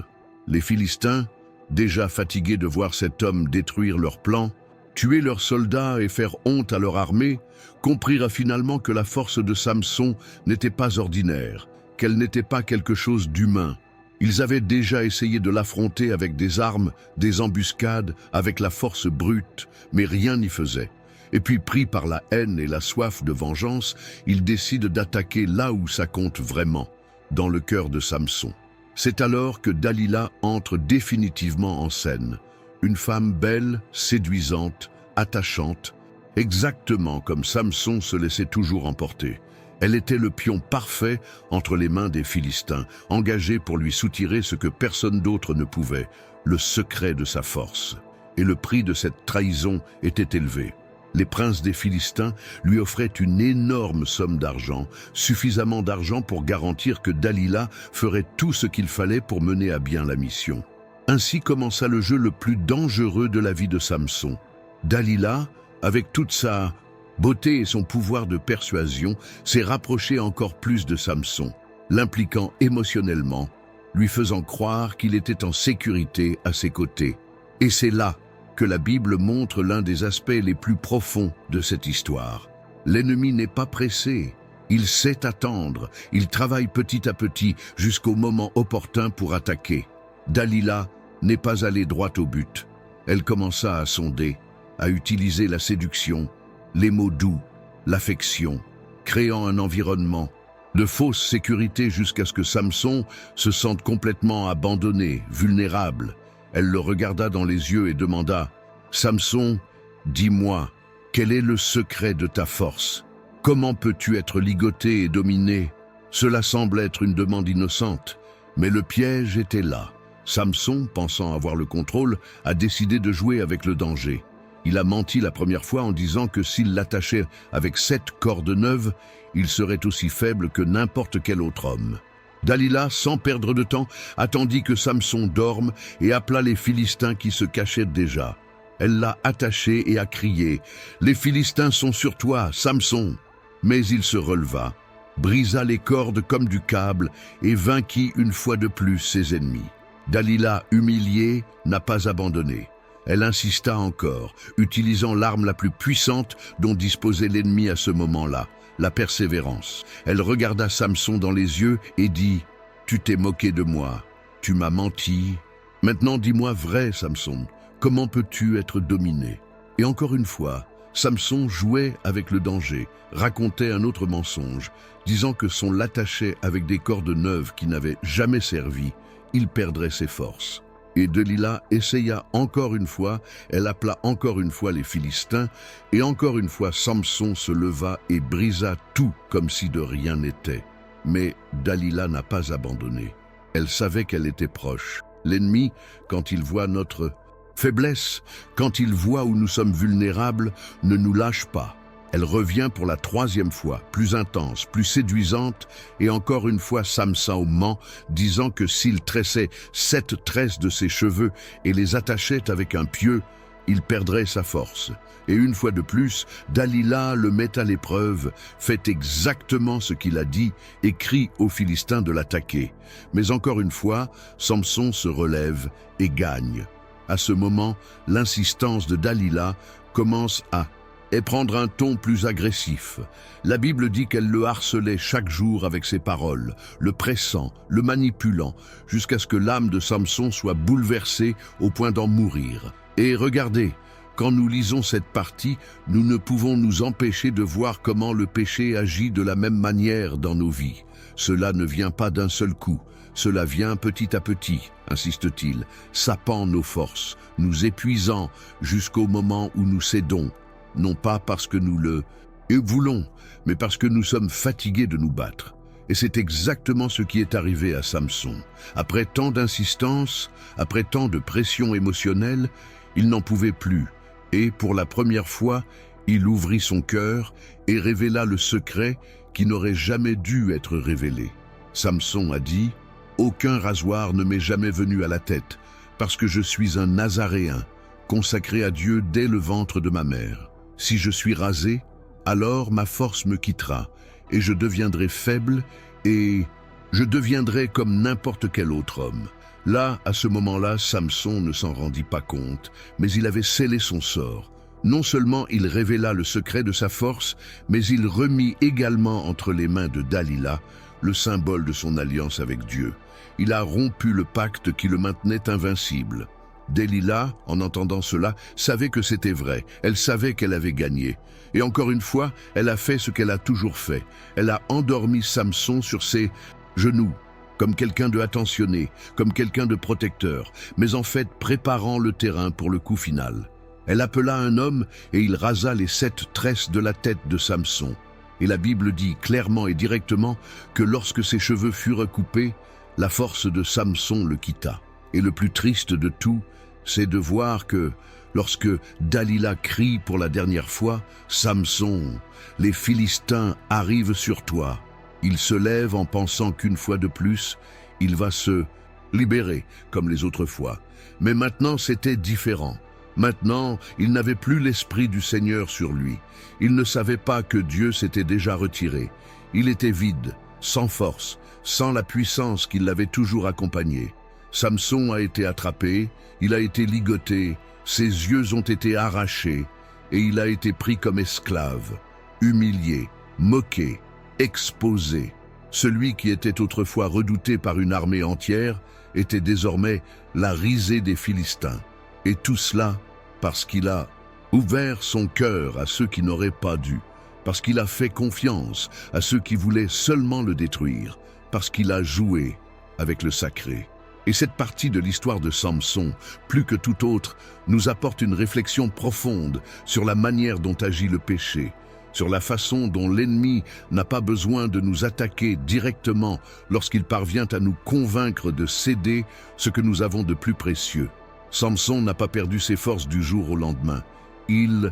Les Philistins, déjà fatigués de voir cet homme détruire leurs plans, tuer leurs soldats et faire honte à leur armée, comprirent finalement que la force de Samson n'était pas ordinaire, qu'elle n'était pas quelque chose d'humain. Ils avaient déjà essayé de l'affronter avec des armes, des embuscades, avec la force brute, mais rien n'y faisait. Et puis, pris par la haine et la soif de vengeance, ils décident d'attaquer là où ça compte vraiment, dans le cœur de Samson. C'est alors que Dalila entre définitivement en scène. Une femme belle, séduisante, attachante, exactement comme Samson se laissait toujours emporter. Elle était le pion parfait entre les mains des Philistins, engagé pour lui soutirer ce que personne d'autre ne pouvait, le secret de sa force. Et le prix de cette trahison était élevé. Les princes des Philistins lui offraient une énorme somme d'argent, suffisamment d'argent pour garantir que Dalila ferait tout ce qu'il fallait pour mener à bien la mission. Ainsi commença le jeu le plus dangereux de la vie de Samson. Dalila, avec toute sa beauté et son pouvoir de persuasion, s'est rapprochée encore plus de Samson, l'impliquant émotionnellement, lui faisant croire qu'il était en sécurité à ses côtés. Et c'est là que la Bible montre l'un des aspects les plus profonds de cette histoire. L'ennemi n'est pas pressé, il sait attendre, il travaille petit à petit jusqu'au moment opportun pour attaquer. Dalila n'est pas allée droit au but. Elle commença à sonder, à utiliser la séduction, les mots doux, l'affection, créant un environnement de fausse sécurité jusqu'à ce que Samson se sente complètement abandonné, vulnérable. Elle le regarda dans les yeux et demanda « Samson, dis-moi, quel est le secret de ta force? Comment peux-tu être ligoté et dominé ?» Cela semble être une demande innocente, mais le piège était là. Samson, pensant avoir le contrôle, a décidé de jouer avec le danger. Il a menti la première fois en disant que s'il l'attachait avec 7 cordes neuves, il serait aussi faible que n'importe quel autre homme. Dalila, sans perdre de temps, attendit que Samson dorme et appela les Philistins qui se cachaient déjà. Elle l'a attaché et a crié « Les Philistins sont sur toi, Samson !» Mais il se releva, brisa les cordes comme du câble et vainquit une fois de plus ses ennemis. Dalila, humiliée, n'a pas abandonné. Elle insista encore, utilisant l'arme la plus puissante dont disposait l'ennemi à ce moment-là, la persévérance. Elle regarda Samson dans les yeux et dit « Tu t'es moqué de moi, tu m'as menti. Maintenant dis-moi vrai, Samson, comment peux-tu être dominé ?» Et encore une fois, Samson jouait avec le danger, racontait un autre mensonge, disant que si on l'attachait avec des cordes neuves qui n'avaient jamais servi, il perdrait ses forces. Et Dalila essaya encore une fois, elle appela encore une fois les Philistins, et encore une fois Samson se leva et brisa tout comme si de rien n'était. Mais Dalila n'a pas abandonné. Elle savait qu'elle était proche. L'ennemi, quand il voit notre faiblesse, quand il voit où nous sommes vulnérables, ne nous lâche pas. Elle revient pour la 3e fois, plus intense, plus séduisante, et encore une fois Samson ment, disant que s'il tressait 7 tresses de ses cheveux et les attachait avec un pieu, il perdrait sa force. Et une fois de plus, Dalila le met à l'épreuve, fait exactement ce qu'il a dit et crie aux Philistins de l'attaquer. Mais encore une fois, Samson se relève et gagne. À ce moment, l'insistance de Dalila commence à et prendre un ton plus agressif. La Bible dit qu'elle le harcelait chaque jour avec ses paroles, le pressant, le manipulant, jusqu'à ce que l'âme de Samson soit bouleversée au point d'en mourir. Et regardez, quand nous lisons cette partie, nous ne pouvons nous empêcher de voir comment le péché agit de la même manière dans nos vies. Cela ne vient pas d'un seul coup, cela vient petit à petit, insiste-t-il, sapant nos forces, nous épuisant jusqu'au moment où nous cédons, non pas parce que nous le voulons, mais parce que nous sommes fatigués de nous battre. Et c'est exactement ce qui est arrivé à Samson. Après tant d'insistance, après tant de pression émotionnelle, il n'en pouvait plus. Et pour la première fois, il ouvrit son cœur et révéla le secret qui n'aurait jamais dû être révélé. Samson a dit « Aucun rasoir ne m'est jamais venu à la tête, parce que je suis un Nazaréen, consacré à Dieu dès le ventre de ma mère. Si je suis rasé, alors ma force me quittera, et je deviendrai faible, et je deviendrai comme n'importe quel autre homme. » Là, à ce moment-là, Samson ne s'en rendit pas compte, mais il avait scellé son sort. Non seulement il révéla le secret de sa force, mais il remit également entre les mains de Dalila le symbole de son alliance avec Dieu. Il a rompu le pacte qui le maintenait invincible. Dalila, en entendant cela, savait que c'était vrai. Elle savait qu'elle avait gagné. Et encore une fois, elle a fait ce qu'elle a toujours fait. Elle a endormi Samson sur ses genoux, comme quelqu'un de attentionné, comme quelqu'un de protecteur, mais en fait préparant le terrain pour le coup final. Elle appela un homme et il rasa les 7 tresses de la tête de Samson. Et la Bible dit clairement et directement que lorsque ses cheveux furent coupés, la force de Samson le quitta. Et le plus triste de tout, c'est de voir que, lorsque Dalila crie pour la dernière fois, « Samson, les Philistins arrivent sur toi », il se lève en pensant qu'une fois de plus, il va se libérer comme les autres fois. Mais maintenant, c'était différent. Maintenant, il n'avait plus l'esprit du Seigneur sur lui. Il ne savait pas que Dieu s'était déjà retiré. Il était vide, sans force, sans la puissance qui l'avait toujours accompagné. Samson a été attrapé, il a été ligoté, ses yeux ont été arrachés, et il a été pris comme esclave, humilié, moqué, exposé. Celui qui était autrefois redouté par une armée entière était désormais la risée des Philistins. Et tout cela parce qu'il a ouvert son cœur à ceux qui n'auraient pas dû, parce qu'il a fait confiance à ceux qui voulaient seulement le détruire, parce qu'il a joué avec le sacré. Et cette partie de l'histoire de Samson, plus que toute autre, nous apporte une réflexion profonde sur la manière dont agit le péché, sur la façon dont l'ennemi n'a pas besoin de nous attaquer directement lorsqu'il parvient à nous convaincre de céder ce que nous avons de plus précieux. Samson n'a pas perdu ses forces du jour au lendemain. Il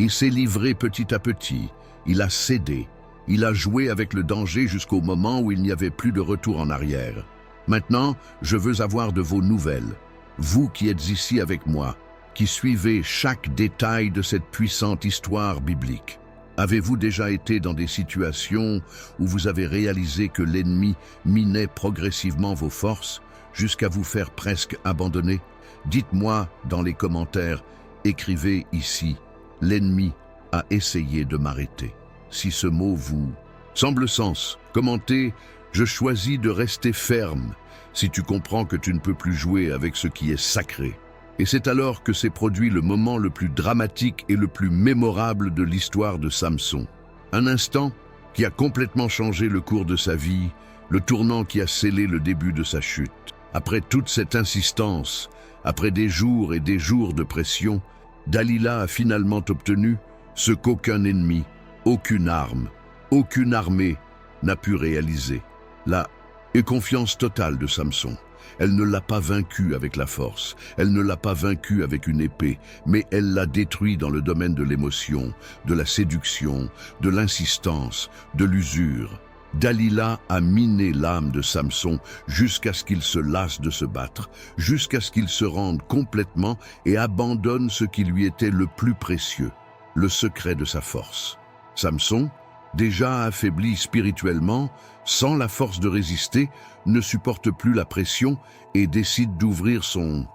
s'est livré petit à petit, il a cédé, il a joué avec le danger jusqu'au moment où il n'y avait plus de retour en arrière. Maintenant, je veux avoir de vos nouvelles. Vous qui êtes ici avec moi, qui suivez chaque détail de cette puissante histoire biblique. Avez-vous déjà été dans des situations où vous avez réalisé que l'ennemi minait progressivement vos forces jusqu'à vous faire presque abandonner? Dites-moi dans les commentaires, écrivez ici « L'ennemi a essayé de m'arrêter ». Si ce mot vous semble sens, commentez « Je choisis de rester ferme » si tu comprends que tu ne peux plus jouer avec ce qui est sacré. Et c'est alors que s'est produit le moment le plus dramatique et le plus mémorable de l'histoire de Samson. Un instant qui a complètement changé le cours de sa vie, le tournant qui a scellé le début de sa chute. Après toute cette insistance, après des jours et des jours de pression, Dalila a finalement obtenu ce qu'aucun ennemi, aucune arme, aucune armée n'a pu réaliser. La confiance totale de Samson. Elle ne l'a pas vaincu avec la force, elle ne l'a pas vaincu avec une épée, mais elle l'a détruit dans le domaine de l'émotion, de la séduction, de l'insistance, de l'usure. Dalila a miné l'âme de Samson jusqu'à ce qu'il se lasse de se battre, jusqu'à ce qu'il se rende complètement et abandonne ce qui lui était le plus précieux, le secret de sa force. Samson, déjà affaibli spirituellement, sans la force de résister, ne supporte plus la pression et décide d'ouvrir son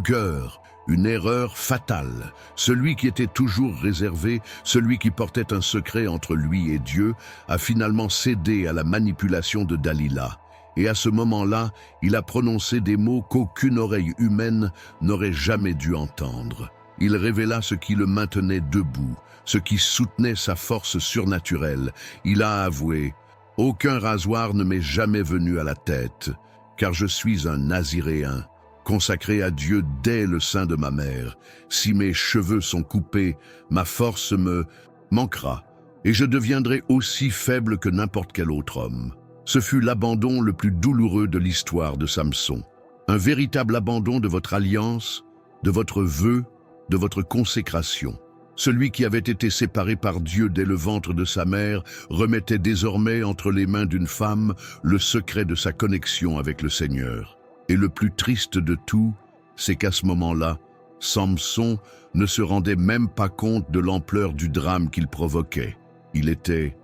cœur, une erreur fatale. Celui qui était toujours réservé, celui qui portait un secret entre lui et Dieu, a finalement cédé à la manipulation de Dalila. Et à ce moment-là, il a prononcé des mots qu'aucune oreille humaine n'aurait jamais dû entendre. Il révéla ce qui le maintenait debout, ce qui soutenait sa force surnaturelle. Il a avoué « Aucun rasoir ne m'est jamais venu à la tête, car je suis un Naziréen, consacré à Dieu dès le sein de ma mère. Si mes cheveux sont coupés, ma force me manquera, et je deviendrai aussi faible que n'importe quel autre homme. » Ce fut l'abandon le plus douloureux de l'histoire de Samson. Un véritable abandon de votre alliance, de votre vœu, de votre consécration. Celui qui avait été séparé par Dieu dès le ventre de sa mère remettait désormais entre les mains d'une femme le secret de sa connexion avec le Seigneur. Et le plus triste de tout, c'est qu'à ce moment-là, Samson ne se rendait même pas compte de l'ampleur du drame qu'il provoquait. Il était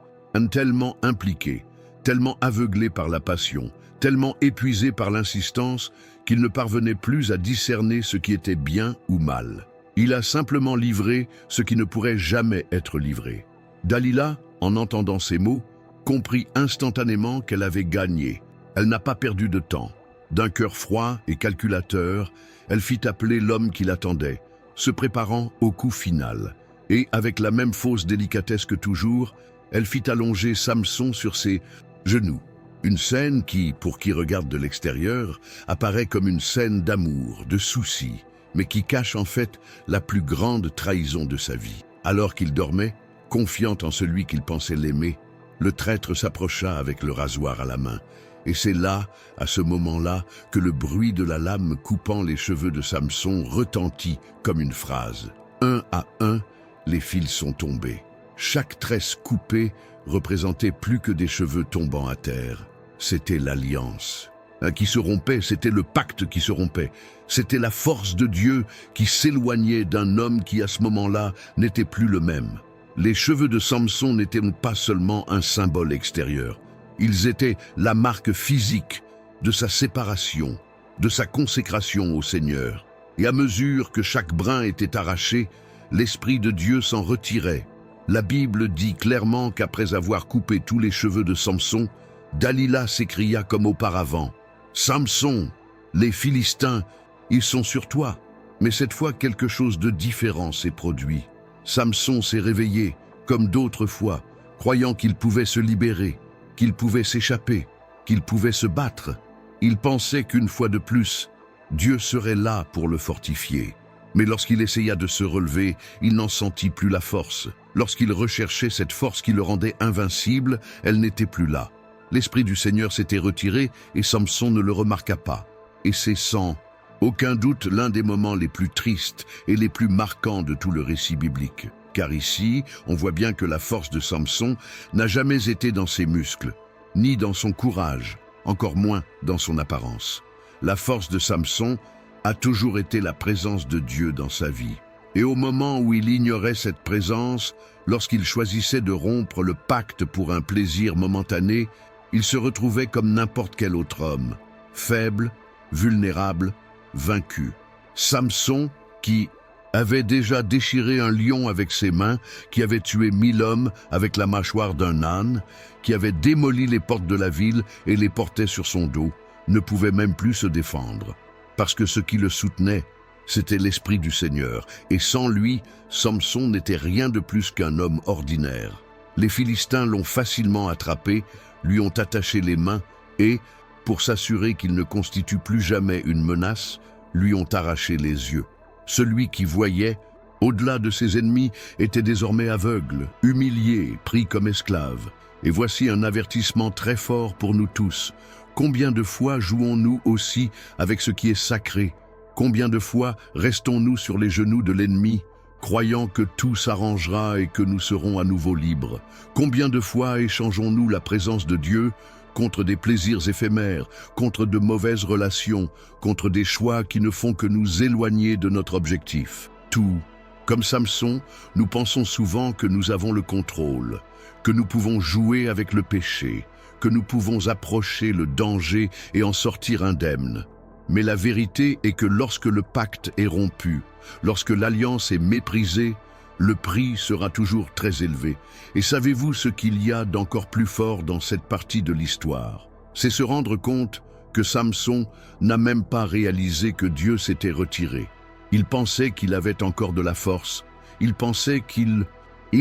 tellement impliqué, tellement aveuglé par la passion, tellement épuisé par l'insistance qu'il ne parvenait plus à discerner ce qui était bien ou mal. Il a simplement livré ce qui ne pourrait jamais être livré. Dalila, en entendant ces mots, comprit instantanément qu'elle avait gagné. Elle n'a pas perdu de temps. D'un cœur froid et calculateur, elle fit appeler l'homme qui l'attendait, se préparant au coup final. Et, avec la même fausse délicatesse que toujours, elle fit allonger Samson sur ses genoux. Une scène qui, pour qui regarde de l'extérieur, apparaît comme une scène d'amour, de souci, mais qui cache en fait la plus grande trahison de sa vie. Alors qu'il dormait, confiant en celui qu'il pensait l'aimer, le traître s'approcha avec le rasoir à la main. Et c'est là, à ce moment-là, que le bruit de la lame coupant les cheveux de Samson retentit comme une phrase. Un à un, les fils sont tombés. Chaque tresse coupée représentait plus que des cheveux tombant à terre. C'était l'alliance qui se rompait, c'était le pacte qui se rompait. C'était la force de Dieu qui s'éloignait d'un homme qui, à ce moment-là, n'était plus le même. Les cheveux de Samson n'étaient pas seulement un symbole extérieur. Ils étaient la marque physique de sa séparation, de sa consécration au Seigneur. Et à mesure que chaque brin était arraché, l'Esprit de Dieu s'en retirait. La Bible dit clairement qu'après avoir coupé tous les cheveux de Samson, Dalila s'écria comme auparavant « Samson, les Philistins, ils sont sur toi !» Mais cette fois, quelque chose de différent s'est produit. Samson s'est réveillé, comme d'autres fois, croyant qu'il pouvait se libérer, qu'il pouvait s'échapper, qu'il pouvait se battre. Il pensait qu'une fois de plus, Dieu serait là pour le fortifier. Mais lorsqu'il essaya de se relever, il n'en sentit plus la force. Lorsqu'il recherchait cette force qui le rendait invincible, elle n'était plus là. L'Esprit du Seigneur s'était retiré et Samson ne le remarqua pas. Et c'est sans aucun doute l'un des moments les plus tristes et les plus marquants de tout le récit biblique. Car ici, on voit bien que la force de Samson n'a jamais été dans ses muscles, ni dans son courage, encore moins dans son apparence. La force de Samson a toujours été la présence de Dieu dans sa vie. Et au moment où il ignorait cette présence, lorsqu'il choisissait de rompre le pacte pour un plaisir momentané, il se retrouvait comme n'importe quel autre homme, faible, vulnérable, vaincu. Samson, qui avait déjà déchiré un lion avec ses mains, qui avait tué 1000 hommes avec la mâchoire d'un âne, qui avait démoli les portes de la ville et les portait sur son dos, ne pouvait même plus se défendre. Parce que ce qui le soutenait, c'était l'Esprit du Seigneur, et sans lui, Samson n'était rien de plus qu'un homme ordinaire. Les Philistins l'ont facilement attrapé, lui ont attaché les mains et, pour s'assurer qu'il ne constitue plus jamais une menace, lui ont arraché les yeux. Celui qui voyait, au-delà de ses ennemis, était désormais aveugle, humilié, pris comme esclave. Et voici un avertissement très fort pour nous tous. Combien de fois jouons-nous aussi avec ce qui est sacré? Combien de fois restons-nous sur les genoux de l'ennemi, croyant que tout s'arrangera et que nous serons à nouveau libres? Combien de fois échangeons-nous la présence de Dieu contre des plaisirs éphémères, contre de mauvaises relations, contre des choix qui ne font que nous éloigner de notre objectif? Tout. Comme Samson, nous pensons souvent que nous avons le contrôle, que nous pouvons jouer avec le péché, que nous pouvons approcher le danger et en sortir indemnes. Mais la vérité est que lorsque le pacte est rompu, lorsque l'alliance est méprisée, le prix sera toujours très élevé. Et savez-vous ce qu'il y a d'encore plus fort dans cette partie de l'histoire? C'est se rendre compte que Samson n'a même pas réalisé que Dieu s'était retiré. Il pensait qu'il avait encore de la force, il pensait qu'il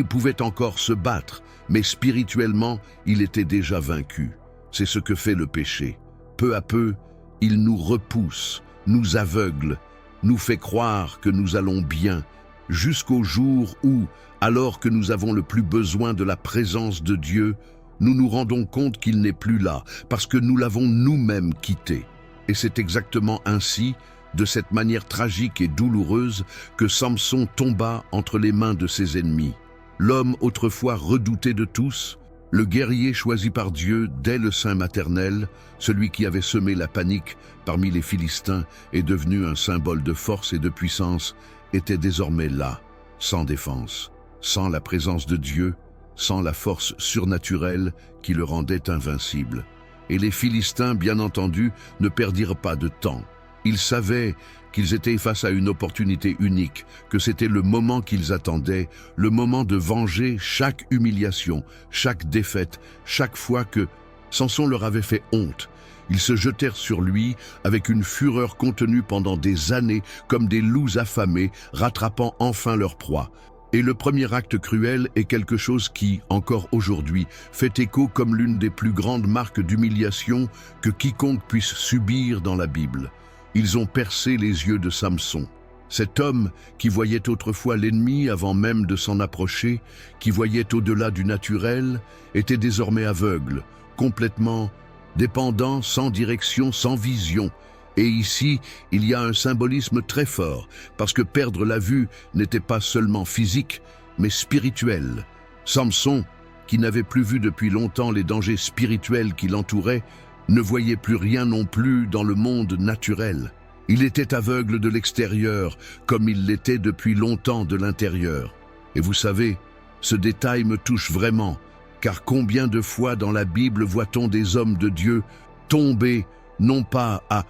pouvait encore se battre, mais spirituellement, il était déjà vaincu. C'est ce que fait le péché. Peu à peu, il nous repousse, nous aveugle, nous fait croire que nous allons bien, jusqu'au jour où, alors que nous avons le plus besoin de la présence de Dieu, nous nous rendons compte qu'il n'est plus là, parce que nous l'avons nous-mêmes quitté. Et c'est exactement ainsi, de cette manière tragique et douloureuse, que Samson tomba entre les mains de ses ennemis. L'homme autrefois redouté de tous, le guerrier choisi par Dieu dès le sein maternel, celui qui avait semé la panique parmi les Philistins et devenu un symbole de force et de puissance, était désormais là, sans défense, sans la présence de Dieu, sans la force surnaturelle qui le rendait invincible. Et les Philistins, bien entendu, ne perdirent pas de temps. Ils savaient qu'ils étaient face à une opportunité unique, que c'était le moment qu'ils attendaient, le moment de venger chaque humiliation, chaque défaite, chaque fois que Samson leur avait fait honte. Ils se jetèrent sur lui avec une fureur contenue pendant des années, comme des loups affamés, rattrapant enfin leur proie. Et le premier acte cruel est quelque chose qui, encore aujourd'hui, fait écho comme l'une des plus grandes marques d'humiliation que quiconque puisse subir dans la Bible. Ils ont percé les yeux de Samson. Cet homme qui voyait autrefois l'ennemi avant même de s'en approcher, qui voyait au-delà du naturel, était désormais aveugle, complètement dépendant, sans direction, sans vision. Et ici, il y a un symbolisme très fort, parce que perdre la vue n'était pas seulement physique, mais spirituel. Samson, qui n'avait plus vu depuis longtemps les dangers spirituels qui l'entouraient, ne voyait plus rien non plus dans le monde naturel. Il était aveugle de l'extérieur, comme il l'était depuis longtemps de l'intérieur. Et vous savez, ce détail me touche vraiment, car combien de fois dans la Bible voit-on des hommes de Dieu tomber, non pas à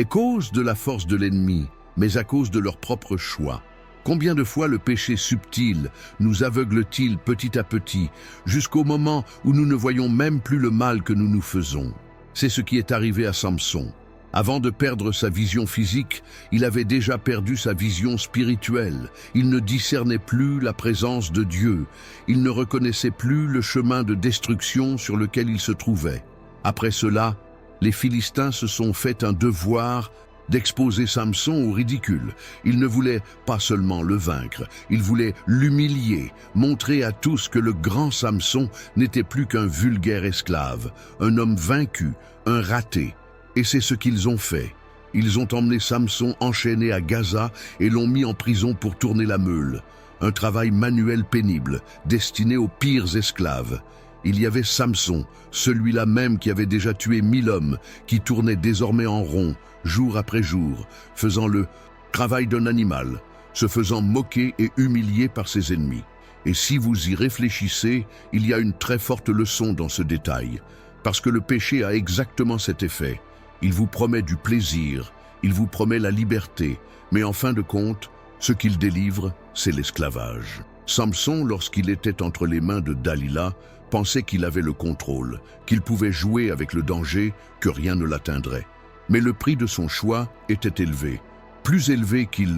cause de la force de l'ennemi, mais à cause de leur propre choix. Combien de fois le péché subtil nous aveugle-t-il petit à petit, jusqu'au moment où nous ne voyons même plus le mal que nous nous faisons? C'est ce qui est arrivé à Samson. Avant de perdre sa vision physique, il avait déjà perdu sa vision spirituelle. Il ne discernait plus la présence de Dieu. Il ne reconnaissait plus le chemin de destruction sur lequel il se trouvait. Après cela, les Philistins se sont fait un devoir d'exposer Samson au ridicule. Ils ne voulaient pas seulement le vaincre, ils voulaient l'humilier, montrer à tous que le grand Samson n'était plus qu'un vulgaire esclave, un homme vaincu, un raté. Et c'est ce qu'ils ont fait. Ils ont emmené Samson enchaîné à Gaza et l'ont mis en prison pour tourner la meule. Un travail manuel pénible, destiné aux pires esclaves. Il y avait Samson, celui-là même qui avait déjà tué 1000 hommes, qui tournait désormais en rond, jour après jour, faisant le travail d'un animal, se faisant moquer et humilier par ses ennemis. Et si vous y réfléchissez, il y a une très forte leçon dans ce détail, parce que le péché a exactement cet effet. Il vous promet du plaisir, il vous promet la liberté, mais en fin de compte, ce qu'il délivre, c'est l'esclavage. Samson, lorsqu'il était entre les mains de Dalila, pensait qu'il avait le contrôle, qu'il pouvait jouer avec le danger, que rien ne l'atteindrait. Mais le prix de son choix était élevé, plus élevé qu'il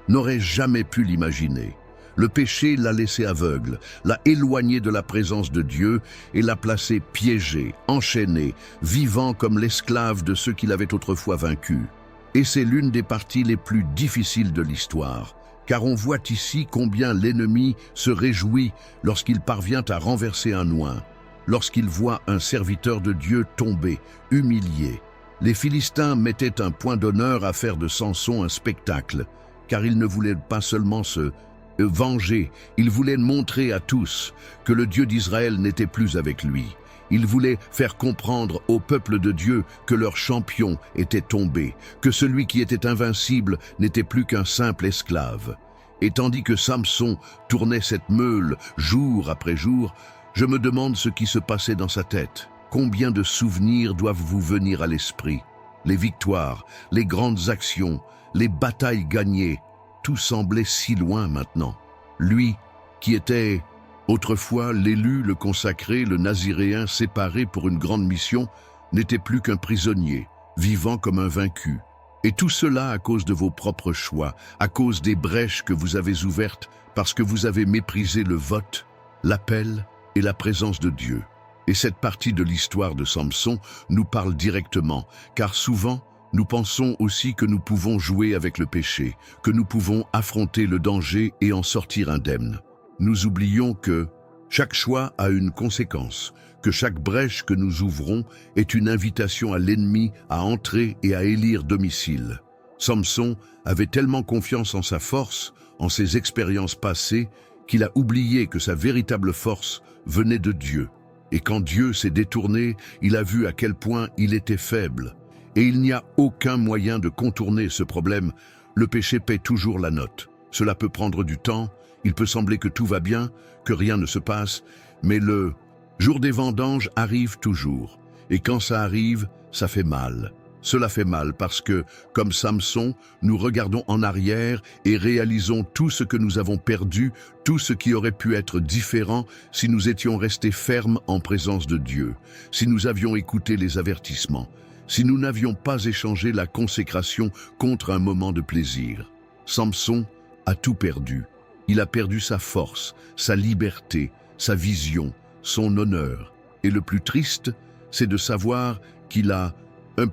n'aurait jamais pu l'imaginer. Le péché l'a laissé aveugle, l'a éloigné de la présence de Dieu et l'a placé piégé, enchaîné, vivant comme l'esclave de ceux qu'il avait autrefois vaincus. Et c'est l'une des parties les plus difficiles de l'histoire, car on voit ici combien l'ennemi se réjouit lorsqu'il parvient à renverser un oint, lorsqu'il voit un serviteur de Dieu tomber, humilié. Les Philistins mettaient un point d'honneur à faire de Samson un spectacle, car ils ne voulaient pas seulement se venger, ils voulaient montrer à tous que le Dieu d'Israël n'était plus avec lui. Ils voulaient faire comprendre au peuple de Dieu que leur champion était tombé, que celui qui était invincible n'était plus qu'un simple esclave. Et tandis que Samson tournait cette meule jour après jour, je me demande ce qui se passait dans sa tête. Combien de souvenirs doivent vous venir à l'esprit? les victoires, les grandes actions, les batailles gagnées, tout semblait si loin maintenant. Lui, qui était autrefois l'élu, le consacré, le naziréen séparé pour une grande mission, n'était plus qu'un prisonnier, vivant comme un vaincu. Et tout cela à cause de vos propres choix, à cause des brèches que vous avez ouvertes parce que vous avez méprisé le vote, l'appel et la présence de Dieu. Et cette partie de l'histoire de Samson nous parle directement, car souvent, nous pensons aussi que nous pouvons jouer avec le péché, que nous pouvons affronter le danger et en sortir indemnes. Nous oublions que chaque choix a une conséquence, que chaque brèche que nous ouvrons est une invitation à l'ennemi à entrer et à élire domicile. Samson avait tellement confiance en sa force, en ses expériences passées, qu'il a oublié que sa véritable force venait de Dieu. Et quand Dieu s'est détourné, il a vu à quel point il était faible. Et il n'y a aucun moyen de contourner ce problème. Le péché paie toujours la note. Cela peut prendre du temps, il peut sembler que tout va bien, que rien ne se passe, mais le jour des vendanges arrive toujours. Et quand ça arrive, ça fait mal. Cela fait mal parce que, comme Samson, nous regardons en arrière et réalisons tout ce que nous avons perdu, tout ce qui aurait pu être différent si nous étions restés fermes en présence de Dieu, si nous avions écouté les avertissements, si nous n'avions pas échangé la consécration contre un moment de plaisir. Samson a tout perdu. Il a perdu sa force, sa liberté, sa vision, son honneur. Et le plus triste, c'est de savoir qu'il a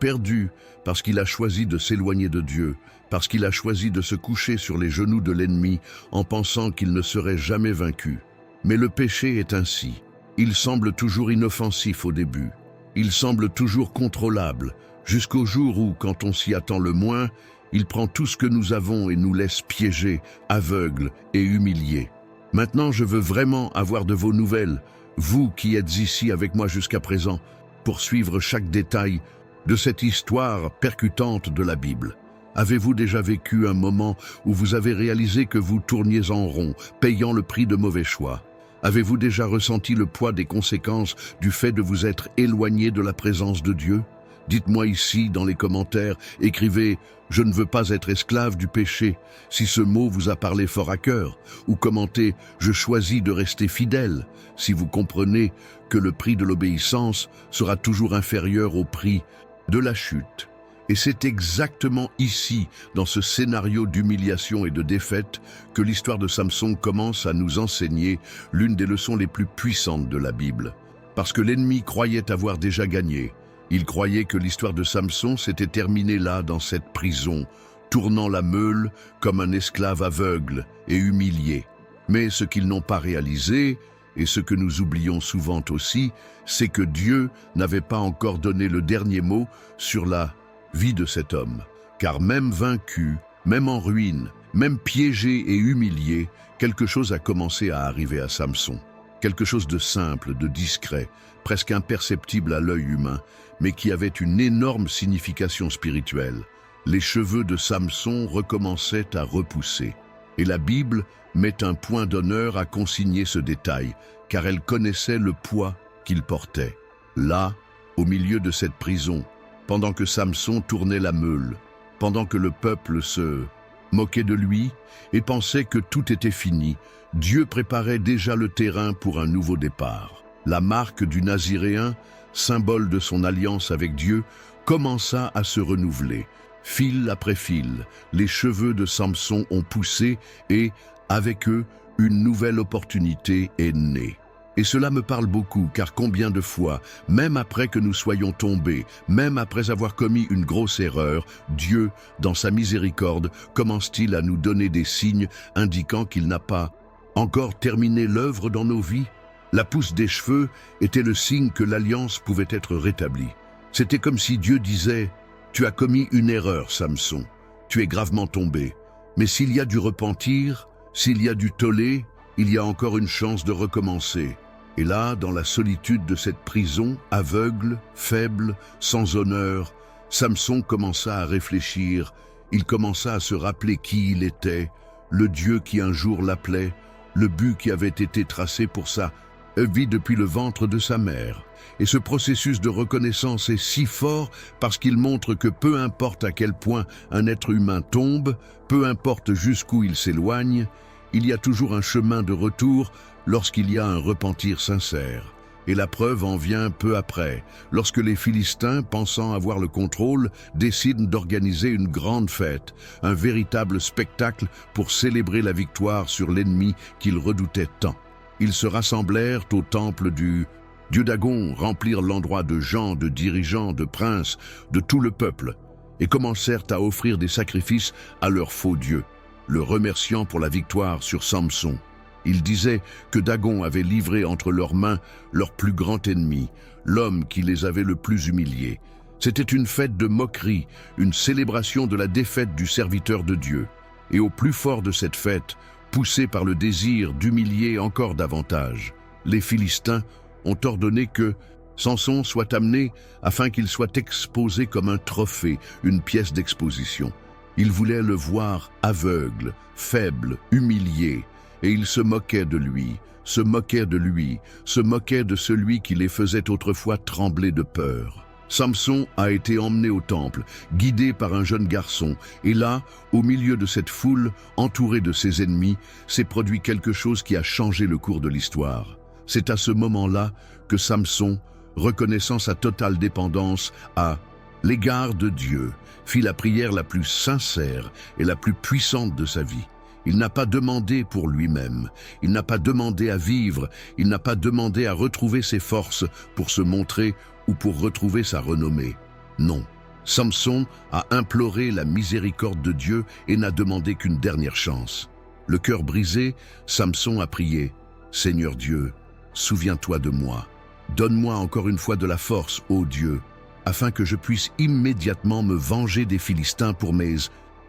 perdu parce qu'il a choisi de s'éloigner de Dieu, parce qu'il a choisi de se coucher sur les genoux de l'ennemi en pensant qu'il ne serait jamais vaincu. Mais le péché est ainsi. Il semble toujours inoffensif au début. Il semble toujours contrôlable, jusqu'au jour où, quand on s'y attend le moins, il prend tout ce que nous avons et nous laisse piégés, aveugles et humiliés. Maintenant, je veux vraiment avoir de vos nouvelles, vous qui êtes ici avec moi jusqu'à présent, pour suivre chaque détail de cette histoire percutante de la Bible. Avez-vous déjà vécu un moment où vous avez réalisé que vous tourniez en rond, payant le prix de mauvais choix? Avez-vous déjà ressenti le poids des conséquences du fait de vous être éloigné de la présence de Dieu? Dites-moi ici dans les commentaires, écrivez « Je ne veux pas être esclave du péché » si ce mot vous a parlé fort à cœur, ou commentez « Je choisis de rester fidèle » si vous comprenez que le prix de l'obéissance sera toujours inférieur au prix de la chute. Et c'est exactement ici, dans ce scénario d'humiliation et de défaite, que l'histoire de Samson commence à nous enseigner l'une des leçons les plus puissantes de la Bible. Parce que l'ennemi croyait avoir déjà gagné. Il croyait que l'histoire de Samson s'était terminée là, dans cette prison, tournant la meule comme un esclave aveugle et humilié. Mais ce qu'ils n'ont pas réalisé, et ce que nous oublions souvent aussi, c'est que Dieu n'avait pas encore donné le dernier mot sur la vie de cet homme. Car même vaincu, même en ruine, même piégé et humilié, quelque chose a commencé à arriver à Samson. Quelque chose de simple, de discret, presque imperceptible à l'œil humain, mais qui avait une énorme signification spirituelle. Les cheveux de Samson recommençaient à repousser. Et la Bible met un point d'honneur à consigner ce détail, car elle connaissait le poids qu'il portait. Là, au milieu de cette prison, pendant que Samson tournait la meule, pendant que le peuple se moquait de lui et pensait que tout était fini, Dieu préparait déjà le terrain pour un nouveau départ. La marque du Naziréen, symbole de son alliance avec Dieu, commença à se renouveler. Fil après fil, les cheveux de Samson ont poussé et, avec eux, une nouvelle opportunité est née. Et cela me parle beaucoup, car combien de fois, même après que nous soyons tombés, même après avoir commis une grosse erreur, Dieu, dans sa miséricorde, commence-t-il à nous donner des signes indiquant qu'il n'a pas encore terminé l'œuvre dans nos vies? La pousse des cheveux était le signe que l'alliance pouvait être rétablie. C'était comme si Dieu disait « Tu as commis une erreur, Samson. Tu es gravement tombé. Mais s'il y a du repentir, s'il y a du tollé, il y a encore une chance de recommencer. » Et là, dans la solitude de cette prison, aveugle, faible, sans honneur, Samson commença à réfléchir. Il commença à se rappeler qui il était, le Dieu qui un jour l'appelait, le but qui avait été tracé pour sa vit depuis le ventre de sa mère. Et ce processus de reconnaissance est si fort parce qu'il montre que peu importe à quel point un être humain tombe, peu importe jusqu'où il s'éloigne, il y a toujours un chemin de retour lorsqu'il y a un repentir sincère. Et la preuve en vient peu après, lorsque les Philistins, pensant avoir le contrôle, décident d'organiser une grande fête, un véritable spectacle pour célébrer la victoire sur l'ennemi qu'ils redoutaient tant. Ils se rassemblèrent au temple du dieu Dagon, remplirent l'endroit de gens, de dirigeants, de princes, de tout le peuple, et commencèrent à offrir des sacrifices à leur faux dieu, le remerciant pour la victoire sur Samson. Ils disaient que Dagon avait livré entre leurs mains leur plus grand ennemi, l'homme qui les avait le plus humiliés. C'était une fête de moquerie, une célébration de la défaite du serviteur de Dieu. Et au plus fort de cette fête, poussés par le désir d'humilier encore davantage, les Philistins ont ordonné que Samson soit amené afin qu'il soit exposé comme un trophée, une pièce d'exposition. Ils voulaient le voir aveugle, faible, humilié, et ils se moquaient de lui, se moquaient de lui, se moquaient de celui qui les faisait autrefois trembler de peur. Samson a été emmené au temple, guidé par un jeune garçon, et là, au milieu de cette foule, entouré de ses ennemis, s'est produit quelque chose qui a changé le cours de l'histoire. C'est à ce moment-là que Samson, reconnaissant sa totale dépendance à l'égard de Dieu, fit la prière la plus sincère et la plus puissante de sa vie. Il n'a pas demandé pour lui-même, il n'a pas demandé à vivre, il n'a pas demandé à retrouver ses forces pour se montrer ou pour retrouver sa renommée. Non, Samson a imploré la miséricorde de Dieu et n'a demandé qu'une dernière chance. Le cœur brisé, Samson a prié « Seigneur Dieu, souviens-toi de moi. Donne-moi encore une fois de la force, ô Dieu, afin que je puisse immédiatement me venger des Philistins pour mes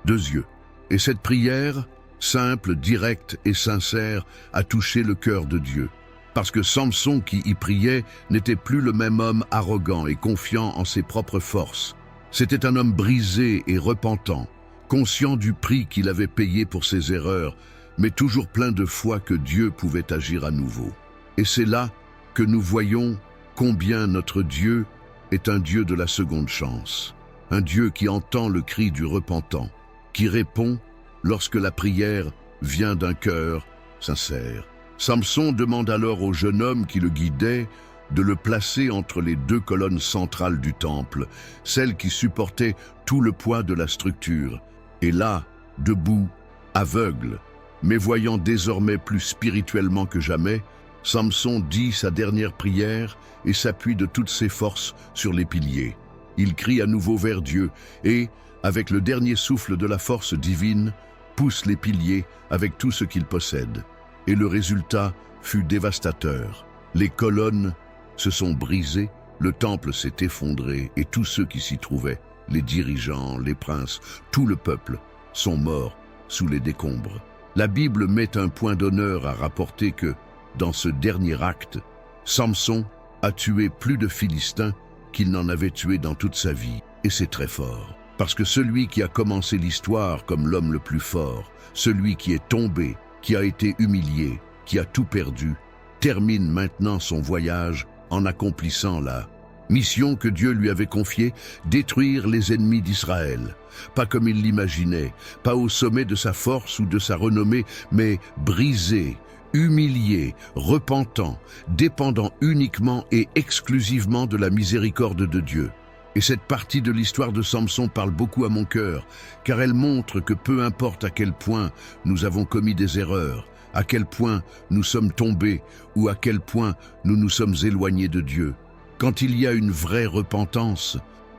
2 yeux. » Et cette prière, simple, directe et sincère, a touché le cœur de Dieu. Parce que Samson qui y priait n'était plus le même homme arrogant et confiant en ses propres forces. C'était un homme brisé et repentant, conscient du prix qu'il avait payé pour ses erreurs, mais toujours plein de foi que Dieu pouvait agir à nouveau. Et c'est là que nous voyons combien notre Dieu est un Dieu de la seconde chance, un Dieu qui entend le cri du repentant, qui répond lorsque la prière vient d'un cœur sincère. Samson demande alors au jeune homme qui le guidait de le placer entre les 2 colonnes centrales du temple, celles qui supportaient tout le poids de la structure. Et là, debout, aveugle, mais voyant désormais plus spirituellement que jamais, Samson dit sa dernière prière et s'appuie de toutes ses forces sur les piliers. Il crie à nouveau vers Dieu et, avec le dernier souffle de la force divine, pousse les piliers avec tout ce qu'il possède. Et le résultat fut dévastateur. Les colonnes se sont brisées, le temple s'est effondré et tous ceux qui s'y trouvaient, les dirigeants, les princes, tout le peuple, sont morts sous les décombres. La Bible met un point d'honneur à rapporter que, dans ce dernier acte, Samson a tué plus de Philistins qu'il n'en avait tué dans toute sa vie. Et c'est très fort. Parce que celui qui a commencé l'histoire comme l'homme le plus fort, celui qui est tombé, qui a été humilié, qui a tout perdu, termine maintenant son voyage en accomplissant la mission que Dieu lui avait confiée, détruire les ennemis d'Israël. Pas comme il l'imaginait, pas au sommet de sa force ou de sa renommée, mais brisé, humilié, repentant, dépendant uniquement et exclusivement de la miséricorde de Dieu. Et cette partie de l'histoire de Samson parle beaucoup à mon cœur, car elle montre que peu importe à quel point nous avons commis des erreurs, à quel point nous sommes tombés ou à quel point nous nous sommes éloignés de Dieu, quand il y a une vraie repentance,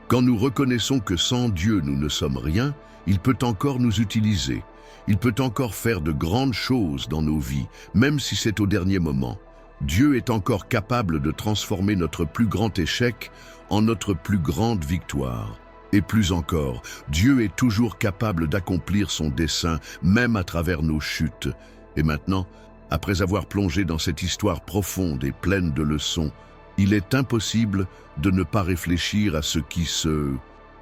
quand nous reconnaissons que sans Dieu nous ne sommes rien, il peut encore nous utiliser. Il peut encore faire de grandes choses dans nos vies, même si c'est au dernier moment. Dieu est encore capable de transformer notre plus grand échec en notre plus grande victoire. Et plus encore, Dieu est toujours capable d'accomplir son dessein, même à travers nos chutes. Et maintenant, après avoir plongé dans cette histoire profonde et pleine de leçons, il est impossible de ne pas réfléchir à ce qui se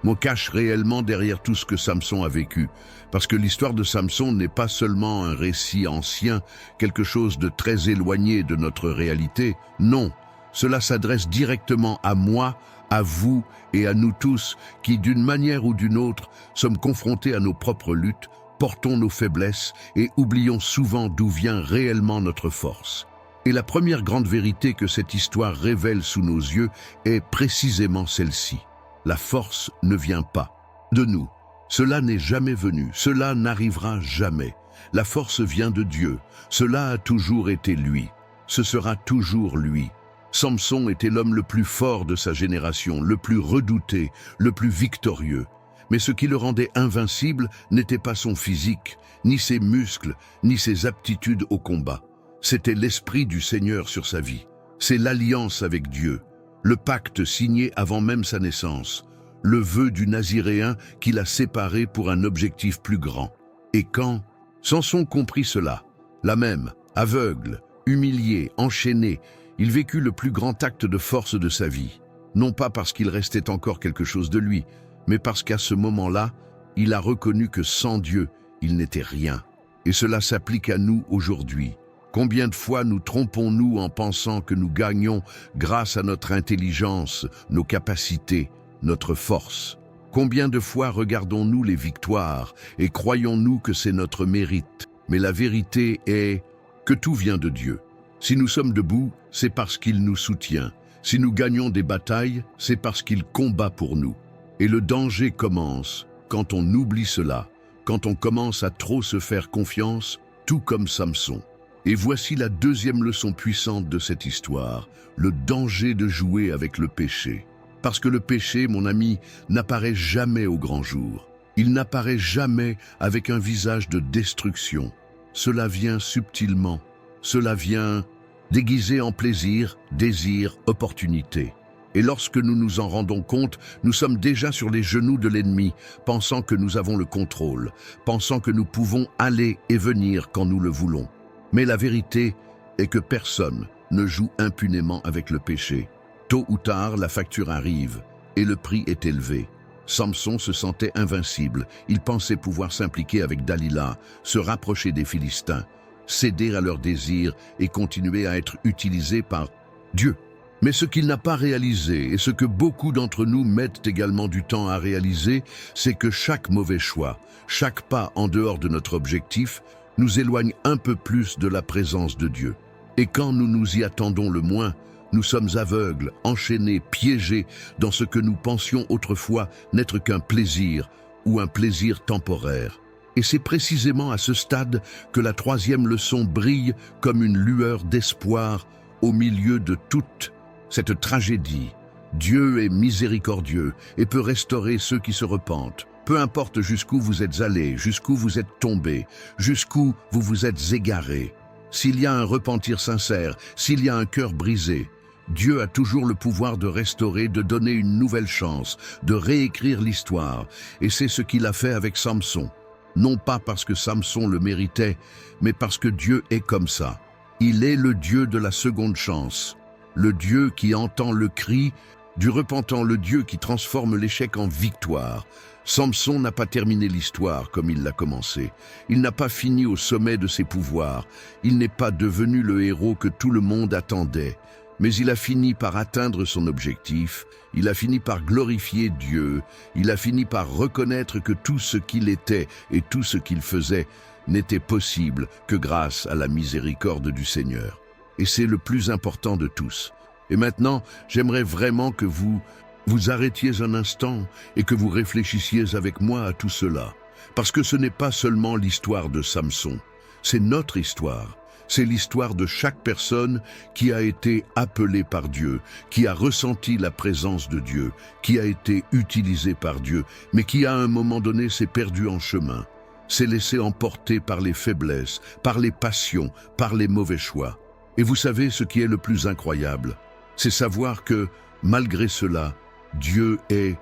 me cache réellement derrière tout ce que Samson a vécu. Parce que l'histoire de Samson n'est pas seulement un récit ancien, quelque chose de très éloigné de notre réalité. Non, cela s'adresse directement à moi, à vous et à nous tous qui, d'une manière ou d'une autre, sommes confrontés à nos propres luttes, portons nos faiblesses et oublions souvent d'où vient réellement notre force. Et la première grande vérité que cette histoire révèle sous nos yeux est précisément celle-ci. La force ne vient pas de nous. Cela n'est jamais venu, cela n'arrivera jamais. La force vient de Dieu, cela a toujours été lui, ce sera toujours lui. Samson était l'homme le plus fort de sa génération, le plus redouté, le plus victorieux. Mais ce qui le rendait invincible n'était pas son physique, ni ses muscles, ni ses aptitudes au combat. C'était l'esprit du Seigneur sur sa vie. C'est l'alliance avec Dieu, le pacte signé avant même sa naissance, le vœu du Naziréen qui l'a séparé pour un objectif plus grand. Et quand Samson comprit cela, là même, aveugle, humilié, enchaîné, il vécut le plus grand acte de force de sa vie. Non pas parce qu'il restait encore quelque chose de lui, mais parce qu'à ce moment-là, il a reconnu que sans Dieu, il n'était rien. Et cela s'applique à nous aujourd'hui. Combien de fois nous trompons-nous en pensant que nous gagnons grâce à notre intelligence, nos capacités, notre force? Combien de fois regardons-nous les victoires et croyons-nous que c'est notre mérite? Mais la vérité est que tout vient de Dieu. Si nous sommes debout, c'est parce qu'il nous soutient. Si nous gagnons des batailles, c'est parce qu'il combat pour nous. Et le danger commence quand on oublie cela, quand on commence à trop se faire confiance, tout comme Samson. Et voici la deuxième leçon puissante de cette histoire, le danger de jouer avec le péché. Parce que le péché, mon ami, n'apparaît jamais au grand jour. Il n'apparaît jamais avec un visage de destruction. Cela vient subtilement. Cela vient déguisé en plaisir, désir, opportunité. Et lorsque nous nous en rendons compte, nous sommes déjà sur les genoux de l'ennemi, pensant que nous avons le contrôle, pensant que nous pouvons aller et venir quand nous le voulons. Mais la vérité est que personne ne joue impunément avec le péché. Tôt ou tard, la facture arrive et le prix est élevé. Samson se sentait invincible. Il pensait pouvoir s'impliquer avec Dalila, se rapprocher des Philistins, céder à leurs désirs et continuer à être utilisé par Dieu. Mais ce qu'il n'a pas réalisé, et ce que beaucoup d'entre nous mettent également du temps à réaliser, c'est que chaque mauvais choix, chaque pas en dehors de notre objectif, nous éloigne un peu plus de la présence de Dieu. Et quand nous nous y attendons le moins, nous sommes aveugles, enchaînés, piégés dans ce que nous pensions autrefois n'être qu'un plaisir ou un plaisir temporaire. Et c'est précisément à ce stade que la troisième leçon brille comme une lueur d'espoir au milieu de toute cette tragédie. Dieu est miséricordieux et peut restaurer ceux qui se repentent. Peu importe jusqu'où vous êtes allés, jusqu'où vous êtes tombés, jusqu'où vous vous êtes égarés. S'il y a un repentir sincère, s'il y a un cœur brisé, Dieu a toujours le pouvoir de restaurer, de donner une nouvelle chance, de réécrire l'histoire. Et c'est ce qu'il a fait avec Samson. Non pas parce que Samson le méritait, mais parce que Dieu est comme ça. Il est le Dieu de la seconde chance, le Dieu qui entend le cri du repentant, le Dieu qui transforme l'échec en victoire. Samson n'a pas terminé l'histoire comme il l'a commencé. Il n'a pas fini au sommet de ses pouvoirs. Il n'est pas devenu le héros que tout le monde attendait. Mais il a fini par atteindre son objectif, il a fini par glorifier Dieu, il a fini par reconnaître que tout ce qu'il était et tout ce qu'il faisait n'était possible que grâce à la miséricorde du Seigneur. Et c'est le plus important de tous. Et maintenant, j'aimerais vraiment que vous arrêtiez un instant et que vous réfléchissiez avec moi à tout cela. Parce que ce n'est pas seulement l'histoire de Samson, c'est notre histoire. C'est l'histoire de chaque personne qui a été appelée par Dieu, qui a ressenti la présence de Dieu, qui a été utilisée par Dieu, mais qui à un moment donné s'est perdu en chemin, s'est laissé emporter par les faiblesses, par les passions, par les mauvais choix. Et vous savez ce qui est le plus incroyable, c'est savoir que, malgré cela, Dieu est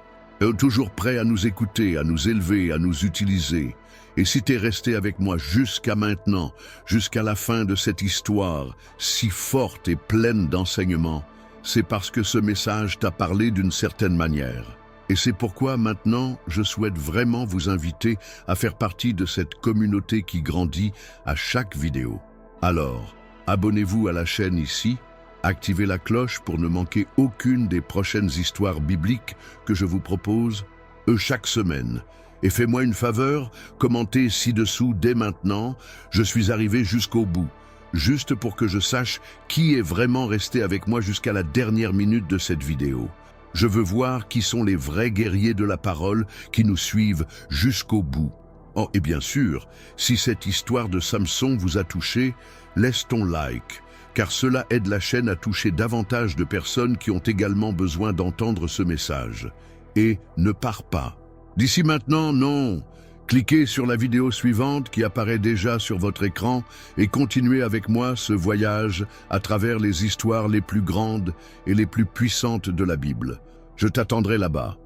toujours prêt à nous écouter, à nous élever, à nous utiliser. Et si tu es resté avec moi jusqu'à maintenant, jusqu'à la fin de cette histoire si forte et pleine d'enseignements, c'est parce que ce message t'a parlé d'une certaine manière. Et c'est pourquoi maintenant, je souhaite vraiment vous inviter à faire partie de cette communauté qui grandit à chaque vidéo. Alors, abonnez-vous à la chaîne ici, activez la cloche pour ne manquer aucune des prochaines histoires bibliques que je vous propose chaque semaine. Et fais-moi une faveur, commentez ci-dessous dès maintenant, je suis arrivé jusqu'au bout, juste pour que je sache qui est vraiment resté avec moi jusqu'à la dernière minute de cette vidéo. Je veux voir qui sont les vrais guerriers de la parole qui nous suivent jusqu'au bout. Oh, et bien sûr, si cette histoire de Samson vous a touché, laisse ton like, car cela aide la chaîne à toucher davantage de personnes qui ont également besoin d'entendre ce message. Et ne pars pas. D'ici maintenant, non. Cliquez sur la vidéo suivante qui apparaît déjà sur votre écran et continuez avec moi ce voyage à travers les histoires les plus grandes et les plus puissantes de la Bible. Je t'attendrai là-bas.